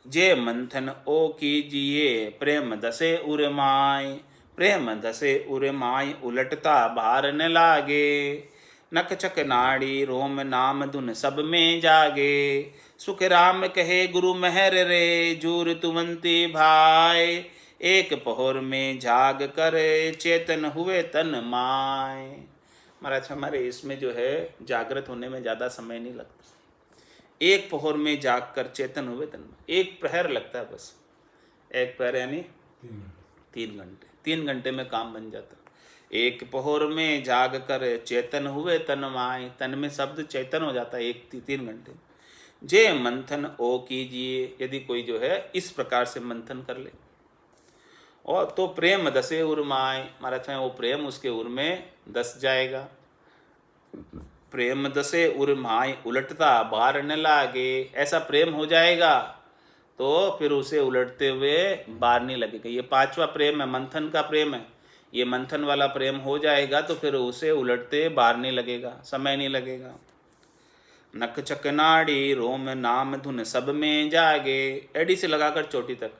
जे मंथन ओ कीजिए प्रेम दसे उर्माय। प्रेम दसे उर्माय उलटता भार न लागे, नक चक नाड़ी रोम नाम धुन सब में जागे। सुख राम कहे गुरु मेहर रे, जूर तुमंती भाई। एक पहर में जाग कर चेतन हुए तन माय। महाराज हमारे इसमें जो है जागृत होने में ज़्यादा समय नहीं लगता। एक पहर में जाग कर चेतन हुए तन माय, एक प्रहर लगता है बस। एक प्रहर यानी 3 घंटे। 3 घंटे में काम बन जाता। एक पहर में जाग कर चेतन हुए तन माय, तन में शब्द चेतन हो जाता है 3 घंटे। जे मंथन ओ कीजिए, यदि कोई जो है इस प्रकार से मंथन कर ले, और तो प्रेम दसे उर्माय, महाराज वो प्रेम उसके उर में दस जाएगा। प्रेम दसे उर्माय उलटता बार न लागे, ऐसा प्रेम हो जाएगा तो फिर उसे उलटते हुए बार नहीं लगेगा। ये 5वां प्रेम है, मंथन का प्रेम है। ये मंथन वाला प्रेम हो जाएगा तो फिर उसे उलटते बार नहीं लगेगा, समय नहीं लगेगा। नक चक नाड़ी रोम नाम धुन सब में जागे, एडी से लगाकर चोटी तक,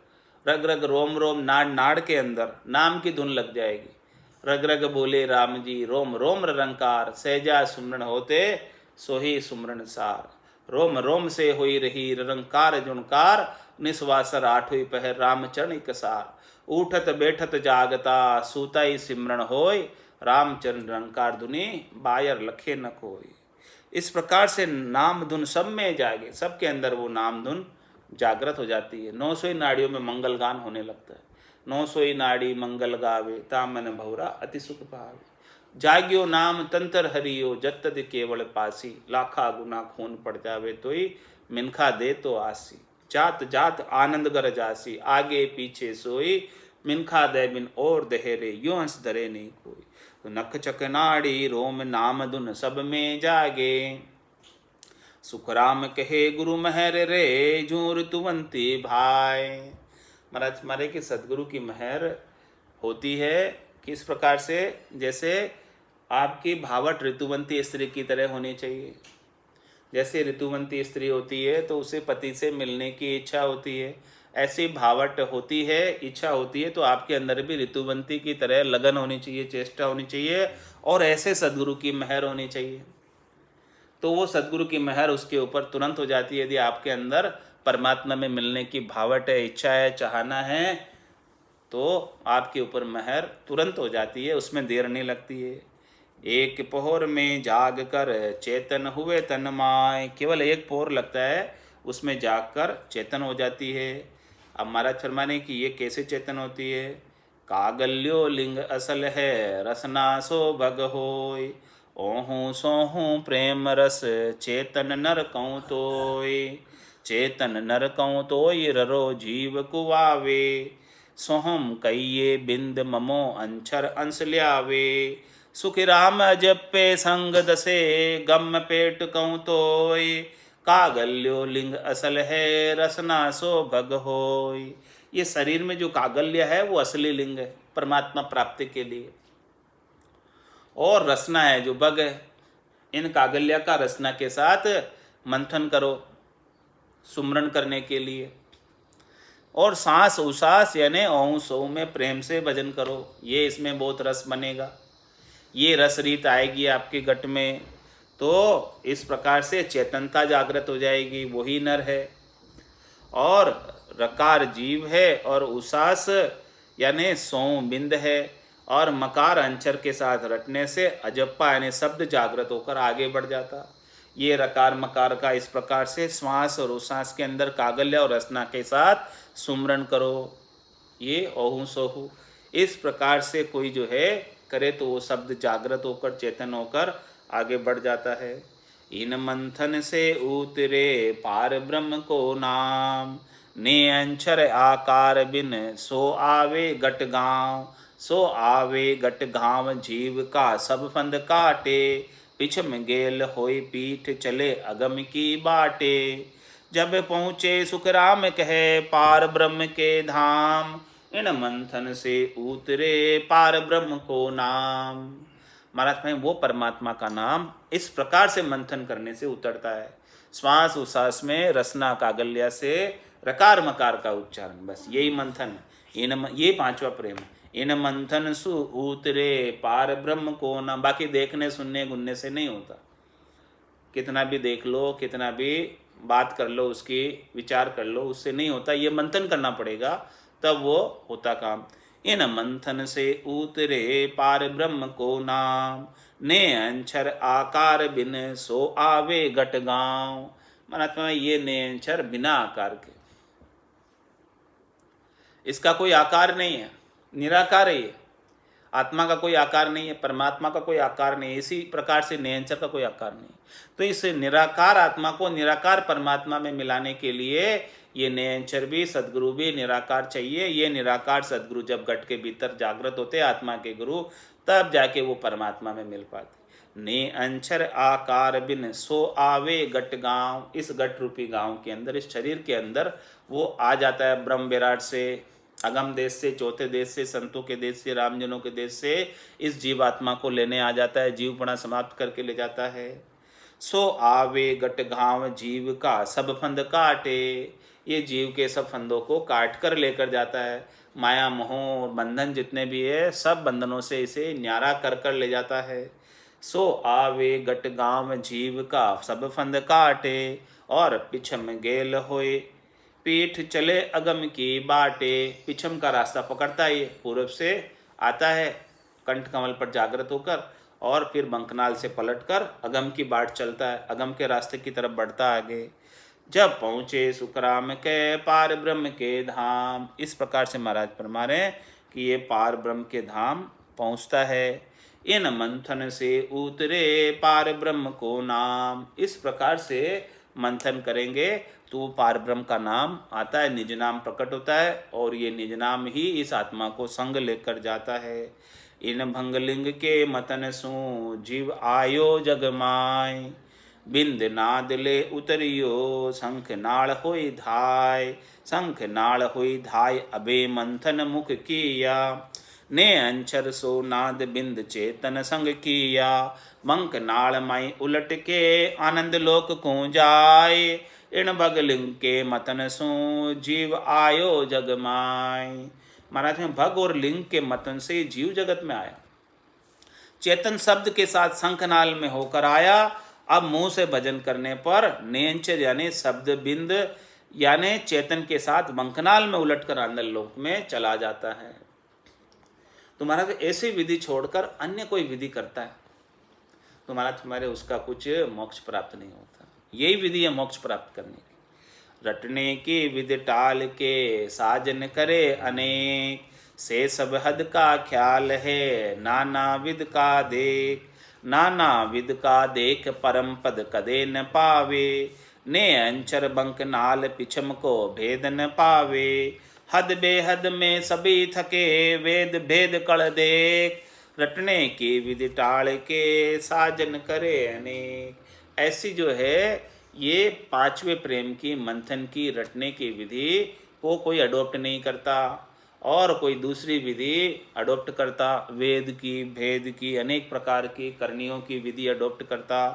रग रग रोम रोम नाड़ नाड़ के अंदर नाम की धुन लग जाएगी। रग रग बोले राम जी रोम रोम रंकार, सहजा सुमरण होते सोही सुमरण सार। रोम रोम से होई रही रंकार जुनकार, निस्वासर आठोई पहर रामचरण कसार। उठत बैठत जागता सूताई सिमरण होय, रामचरण रंकार धुनी बायर लखे न कोई। इस प्रकार से नाम धुन सब में जागे, सबके अंदर वो नाम धुन जागृत हो जाती है। 900 नाड़ियों में मंगल गान होने लगता है। 900 नाड़ी मंगल गावे, तामन भौरा अति सुख पावे। जाग्यो नाम तंत्र हरियो, जत तद केवल पासी। लाखा गुना खून पड़ जावे तोई, मिनखा दे तो आसी। जात जात आनंद गर जासी, आगे पीछे सोई। मिनखा दे बिन और दहेरे, यो हंस धरे नहीं कोई। तो नख चक नाड़ी रोम नाम धुन सब में जागे, सुख राम कहे गुरु मेहर रे, जूर तुवंती भाई। महाराज हमारे कि सदगुरु की मेहर होती है किस प्रकार से, जैसे आपकी भावट ऋतुवंती स्त्री की तरह होनी चाहिए। जैसे ऋतुवंती स्त्री होती है तो उसे पति से मिलने की इच्छा होती है, ऐसी भावट होती है, इच्छा होती है, तो आपके अंदर भी ऋतुवंती की तरह लगन होनी चाहिए, चेष्टा होनी चाहिए, और ऐसे सदगुरु की मेहर होनी चाहिए। तो वो सदगुरु की मेहर उसके ऊपर तुरंत हो जाती है। यदि आपके अंदर परमात्मा में मिलने की भावट है, इच्छा है, चाहना है, तो आपके ऊपर मेहर तुरंत हो जाती है, उसमें देर नहीं लगती है। एक पहर में जाग कर चेतन हुए तन माय, केवल एक पहर लगता है, उसमें जाग कर चेतन हो जाती है। अब महाराज फरमाने की ये कैसे चेतन होती है। कागल्यो लिंग असल है, रसना सो भग होय। ओहू सोहू प्रेम रस, चेतन नर कऊँ तोय। चेतन नर कऊँ तोय, ररो जीव कुआवे। सोहम कहिए बिंद ममो अंछर अंश ल्यावे। सुख राम जपे संग दसे, गम पेट कहूँ तोय। कागल्यो लिंग असल है, रसना सो भग होय। ये शरीर में जो कागल्य है वो असली लिंग है परमात्मा प्राप्ति के लिए, और रसना है जो भग है। इन कागल्य का रसना के साथ मंथन करो सुमरण करने के लिए, और सांस उसास यानी ओं सौ में प्रेम से भजन करो, ये इसमें बहुत रस बनेगा, ये रस रीत आएगी आपके गट में, तो इस प्रकार से चेतनता जागृत हो जाएगी। वही नर है और रकार जीव है, और उसास यानी सौ बिंद है, और मकार अंचर के साथ रटने से अजप्पा यानी शब्द जागृत होकर आगे बढ़ जाता। ये रकार मकार का इस प्रकार से श्वास और उसास के अंदर कागल्य और रसना के साथ सुमरण करो, ये ओहू सोहू। इस प्रकार से कोई जो है करे तो वो शब्द जागृत होकर चेतन होकर आगे बढ़ जाता है। इन मंथन से उतरे पार ब्रह्म को नाम, ने अंचर आकार बिन सो आवे गट गाँव। सो आवे गट गाँव जीव का सब फंद काटे, पिछम गेल होई पीठ चले अगम की बाटे। जब पहुँचे सुख राम कहे पार ब्रह्म के धाम, इन मंथन से उतरे पार ब्रह्म को नाम। महाराज भाई वो परमात्मा का नाम इस प्रकार से मंथन करने से उतरता है। श्वास उश्वास में रसना कागल्या से रकार मकार का उच्चारण, बस यही मंथन है। ये पांचवा प्रेम है। इन मंथन सु उतरे पार ब्रह्म को न। बाकी देखने सुनने गुनने से नहीं होता, कितना भी देख लो, कितना भी बात कर लो, उसकी विचार कर लो, उससे नहीं होता। ये मंथन करना पड़ेगा, तब वो होता काम। इन मंथन से उतरे पार ब्रह्म को नाम, ने अंचर आकार बिन सो आवे घट गाँव। महात्मा ये ने अंचर बिना आकार के, इसका कोई आकार नहीं है, निराकार है ये। आत्मा का कोई आकार नहीं है, परमात्मा का कोई आकार नहीं है, इसी प्रकार से निरंतर का कोई आकार नहीं। तो इस निराकार आत्मा को निराकार परमात्मा में मिलाने के लिए ये निरंतर भी सद्गुरु भी निराकार चाहिए। ये निराकार सद्गुरु जब घट के भीतर जागृत होते आत्मा के गुरु, तब जाके वो परमात्मा में मिल पाते। ने अंचर आकार बिन सो आवे घट गांव। इस घट रूपी गांव के अंदर, इस शरीर के अंदर वो आ जाता है ब्रह्म विराट से, अगम देश से, चौथे देश से, संतों के देश से, रामजनों के देश से इस जीवात्मा को लेने आ जाता है, जीवपना समाप्त करके ले जाता है। सो आवे घट घाव जीव का सब फंद काटे। ये जीव के सब फंदों को काट कर लेकर जाता है। माया मोह और बंधन जितने भी है, सब बंधनों से इसे न्यारा कर कर ले जाता है। सो आवे घट गांव जीव का सब फंद काटे, और पिछम गेल होए पीठ चले अगम की बाटे। पिछम का रास्ता पकड़ता है, ये पूर्व से आता है कंठ कमल पर जागृत होकर, और फिर बंकनाल से पलटकर अगम की बाट चलता है, अगम के रास्ते की तरफ बढ़ता आगे। जब पहुँचे सुखराम के पार ब्रह्म के धाम। इस प्रकार से महाराज फरमा रहे हैं कि ये पार ब्रह्म के धाम पहुँचता है। इन मंथन से उतरे पार ब्रह्म को नाम। इस प्रकार से मंथन करेंगे तो पार ब्रह्म का नाम आता है, निज नाम प्रकट होता है, और ये निज नाम ही इस आत्मा को संग लेकर जाता है। इन भंगलिंग के मतन सु जीव आयो जगमाय, बिंद नाद ले उतरियो शंख नाड़ होई धाय। शंख नाड़ होई धाय अबे मंथन मुख किया, ने अंचर सो नाद बिंद चेतन संग किया। मंक नाड़ माई उलट के आनंद लोक को जाय, इन भगलिंग के मतन सो जीव आयो जगमाय। महाराज में भग और लिंग के मतन से जीव जगत में आया, चेतन शब्द के साथ शंखनाल में होकर आया। अब मुंह से भजन करने पर नेंचर यानी शब्द बिंद यानी चेतन के साथ बंकनाल में उलटकर आनंद लोक में चला जाता है। तो महाराज ऐसी विधि छोड़कर अन्य कोई विधि करता है तो महाराज तुम्हारे उसका कुछ मोक्ष प्राप्त नहीं होता। यही विधि है मोक्ष प्राप्त करने की। रटने की विधि टाल के साजन करे अनेक, से सब हद का ख्याल है नाना विद का देख। नाना विद का देख परम पद कदे न पावे, ने अंचर बंक नाल पिछम को भेद न पावे। हद बेहद में सभी थके वेद भेद कड़ देख, रटने की विधि टाल के साजन करे अनेक। ऐसी जो है ये पांचवे प्रेम की मंथन की रटने की विधि को कोई अडोप्ट नहीं करता और कोई दूसरी विधि अडोप्ट करता। वेद की भेद की अनेक प्रकार की करनियों की विधि अडोप्ट करता।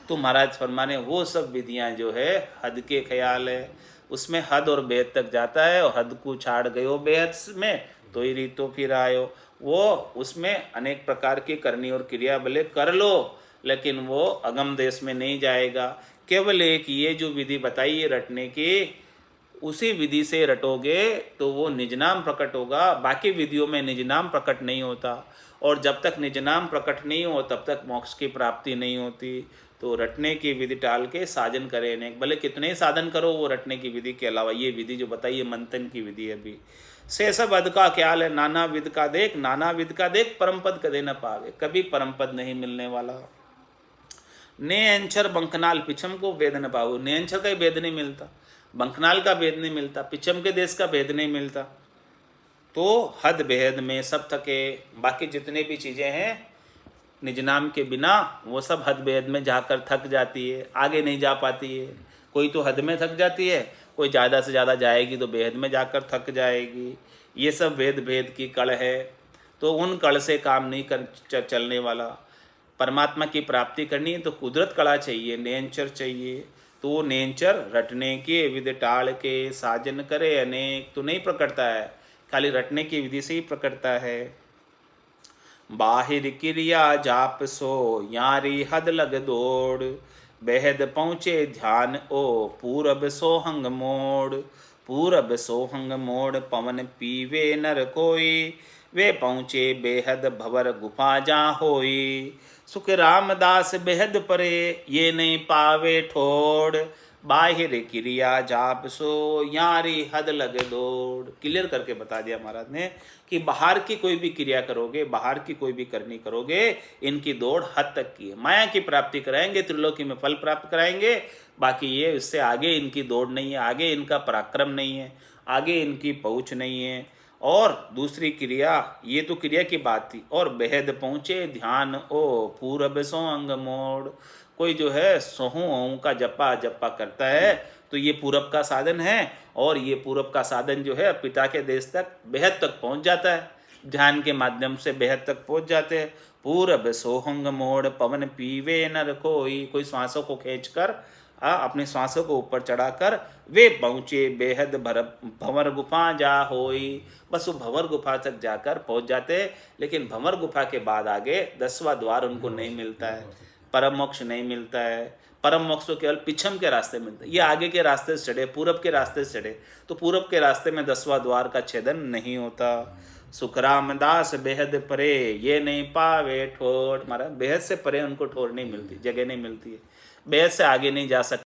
तो महाराज फरमाने वो सब विधियां जो है हद के ख्याल है, उसमें हद और बेहद तक जाता है, और हद को छाड़ गयो बेहद में तो ही रीतो फिर आयो। वो उसमें अनेक प्रकार की करनी और क्रिया भले कर लो, लेकिन वो अगम देश में नहीं जाएगा। केवल एक ये जो विधि बताई है रटने की, उसी विधि से रटोगे तो वो निज नाम प्रकट होगा। बाकी विधियों में निज नाम प्रकट नहीं होता, और जब तक निज नाम प्रकट नहीं हो तब तक मोक्ष की प्राप्ति नहीं होती। तो रटने की विधि टाल के साजन करें अनेक, भले कितने ही साधन करो वो रटने की विधि के अलावा ये विधि जो बताई है मंथन की विधि है अभी। से सब हद का ख्याल है नाना विद का देख, नाना विद का देख परम पद कदे न पावे, कभी परम पद नहीं मिलने वाला। ने अंचर बंकनाल पिछम को भेद न पाओ, ने अंचर का ही भेद नहीं मिलता, बंकनाल का भेद नहीं मिलता, पिछम के देश का भेद नहीं मिलता। तो हद बेहद में सब थके, बाकी जितने भी चीज़ें हैं निज नाम के बिना वो सब हद बेहद में जाकर थक जाती है, आगे नहीं जा पाती है। कोई तो हद में थक जाती है, कोई ज़्यादा से ज़्यादा जाएगी तो बेहद में जाकर थक जाएगी। ये सब भेद भेद की कड़ है, तो उन कड़ से काम नहीं कर चलने वाला। परमात्मा की प्राप्ति करनी है तो कुदरत कला चाहिए, नेंचर चाहिए। तो वो नेंचर रटने के विध टाल के साजन करे अनेक, तो नहीं प्रकटता है, खाली रटने की विधि से ही प्रकटता है। बाहिर क्रिया जाप सो यारी हद लग दौड़, बेहद पहुँचे ध्यान ओ पूरब सोहंग मोड़। पूरब सोहंग मोड़ पवन पीवे नर कोई, वे पहुँचे बेहद भवर गुफा जा होई। सुख रामदास बेहद परे ये नहीं पावे ठोड़, बाहिर क्रिया जाप सो यारी हद लग दौड़। क्लियर करके बता दिया महाराज ने कि बाहर की कोई भी क्रिया करोगे, बाहर की कोई भी करनी करोगे, इनकी दौड़ हद तक की है। माया की प्राप्ति कराएंगे, त्रिलोकी में फल प्राप्त कराएंगे, बाकी ये इससे आगे इनकी दौड़ नहीं है, आगे इनका पराक्रम नहीं है, आगे इनकी पहुँच नहीं है। और दूसरी क्रिया, ये तो क्रिया की बात थी, और बेहद पहुँचे ध्यान ओ पूरब सो अंग मोड़। कोई जो है सोहू ओं का जप्पा जप्पा करता है तो ये पूरब का साधन है, और ये पूरब का साधन जो है पिता के देश तक बेहद तक पहुंच जाता है, ध्यान के माध्यम से बेहद तक पहुंच जाते हैं। पूरब सोहंग मोड़ पवन पीवे नर कोई, कोई श्वासों को खींचकर अपने श्वासों को ऊपर चढ़ाकर वे पहुँचे बेहद भंवर गुफा जा होई। बस वो भंवर गुफा तक जाकर पहुँच जाते, लेकिन भंवर गुफा के बाद आगे 10वां द्वार उनको नहीं मिलता है, परम मोक्ष नहीं मिलता है। परम मोक्ष तो केवल पिछम के रास्ते मिलता है, ये आगे के रास्ते से चढ़े, पूरब के रास्ते से चढ़े, तो पूरब के रास्ते में 10वां द्वार का छेदन नहीं होता। सुख रामदास बेहद परे ये नहीं पावे ठोर। महाराज बेहद से परे उनको ठोर नहीं मिलती, जगह नहीं मिलती है, बेहद से आगे नहीं जा सकते।